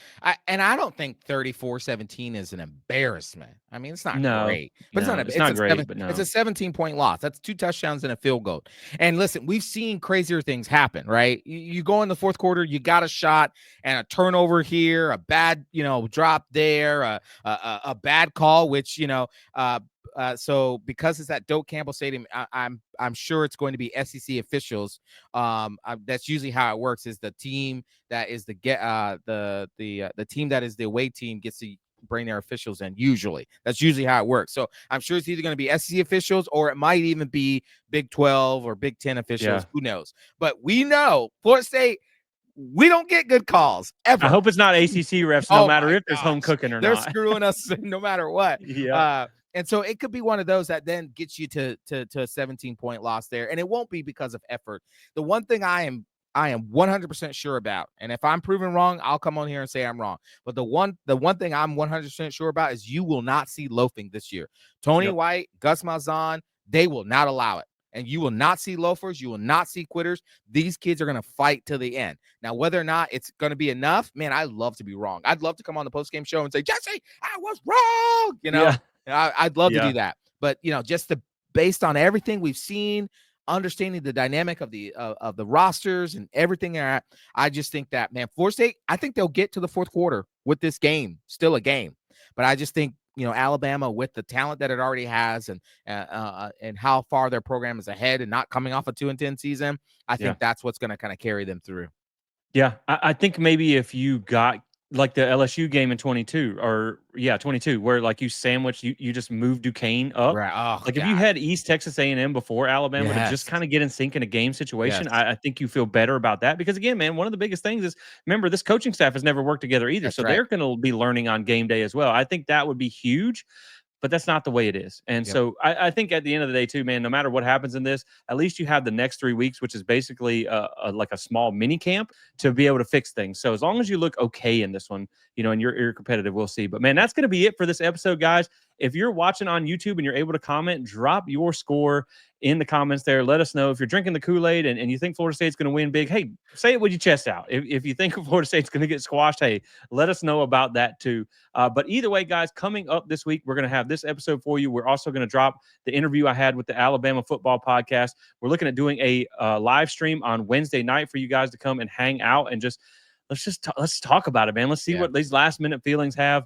don't think 34-17 is an embarrassment. I mean, it's not No, great, but no, it's not great, but it's a no. 17-point loss. That's 2 touchdowns and a field goal. And listen, we've seen crazier things happen, right? You go in the fourth quarter, you got a shot and a turnover here, a bad, drop there, a bad call, which, so because it's at Doak Campbell Stadium, I'm sure it's going to be SEC officials. That's usually how it works. Is the team that is the team that is the away team gets to bring their officials in. That's usually how it works. So I'm sure it's either going to be SEC officials or it might even be Big 12 or Big 10 officials. Yeah. Who knows? But we know Florida State. We don't get good calls I ever. hope it's not ACC refs, no Oh matter my if there's home gosh, cooking or they're not. screwing us no matter what. Yeah. And so it could be one of those that then gets you to a 17-point loss there, and it won't be because of effort. The one thing I am 100% sure about, and if I'm proven wrong, I'll come on here and say I'm wrong. But the one thing I'm 100% sure about is you will not see loafing this year. Tony Yep. White, Gus Malzahn, they will not allow it. And you will not see loafers. You will not see quitters. These kids are going to fight to the end. Now, whether or not it's going to be enough, man, I'd love to be wrong. I'd love to come on the postgame show and say, Jesse, I was wrong. Yeah. I'd love to Yeah. do that. But, just based on everything we've seen, understanding the dynamic of the rosters and everything, I just think that, man, Florida State, I think they'll get to the fourth quarter with this game, still a game. But I just think, Alabama, with the talent that it already has and how far their program is ahead and not coming off a 2-10 season, I think that's what's going to kind of carry them through. Yeah. I think maybe if you got like the LSU game in 22, where like you sandwich, you just moved Duquesne up. Right. Oh, Like if you God. had East Texas A&M before Alabama to just Yes. kind of get in sync in a game situation, Yes. I think you feel better about that because again, man, one of the biggest things is remember this coaching staff has never worked together either, That's so right. they're going to be learning on game day as well. I think that would be huge. But that's not the way it is. And Yep. so I think at the end of the day, too, man, no matter what happens in this, at least you have the next 3 weeks, which is basically like a small mini camp to be able to fix things. So as long as you look okay in this one, and you're competitive, we'll see. But man, that's going to be it for this episode, guys. If you're watching on YouTube and you're able to comment, drop your score in the comments there. Let us know if you're drinking the Kool-Aid and you think Florida State's going to win big. Hey, say it with your chest out. If you think Florida State's going to get squashed, hey, let us know about that too. But either way, guys, coming up this week, we're going to have this episode for you. We're also going to drop the interview I had with the Alabama football podcast. We're looking at doing a live stream on Wednesday night for you guys to come and hang out and let's talk about it, man. Let's see what these last minute feelings have.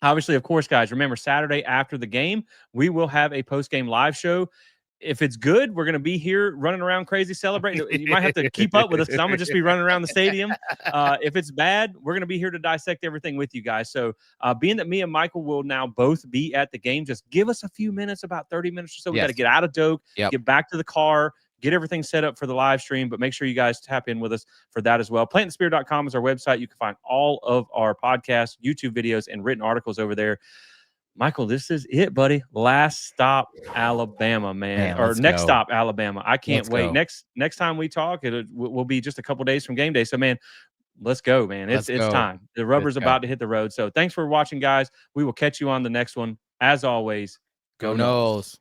Obviously, of course, guys, remember Saturday after the game, we will have a post-game live show. If it's good, we're going to be here running around crazy celebrating. You might have to keep up with us because I'm going to just be running around the stadium. If it's bad, we're going to be here to dissect everything with you guys. So being that me and Michael will now both be at the game, just give us a few minutes, about 30 minutes or so. We got to get out of Doak, get back to the car, get everything set up for the live stream, but make sure you guys tap in with us for that as well. PlantTheSpear.com is our website. You can find all of our podcasts, YouTube videos, and written articles over there. Michael, this is it, buddy. Last stop, Alabama, man. Or next stop, Alabama. I can't wait. Next time we talk, it will be just a couple days from game day. So, man, let's go, man. It's time. The rubber's about to hit the road. So, thanks for watching, guys. We will catch you on the next one. As always, Go Noles.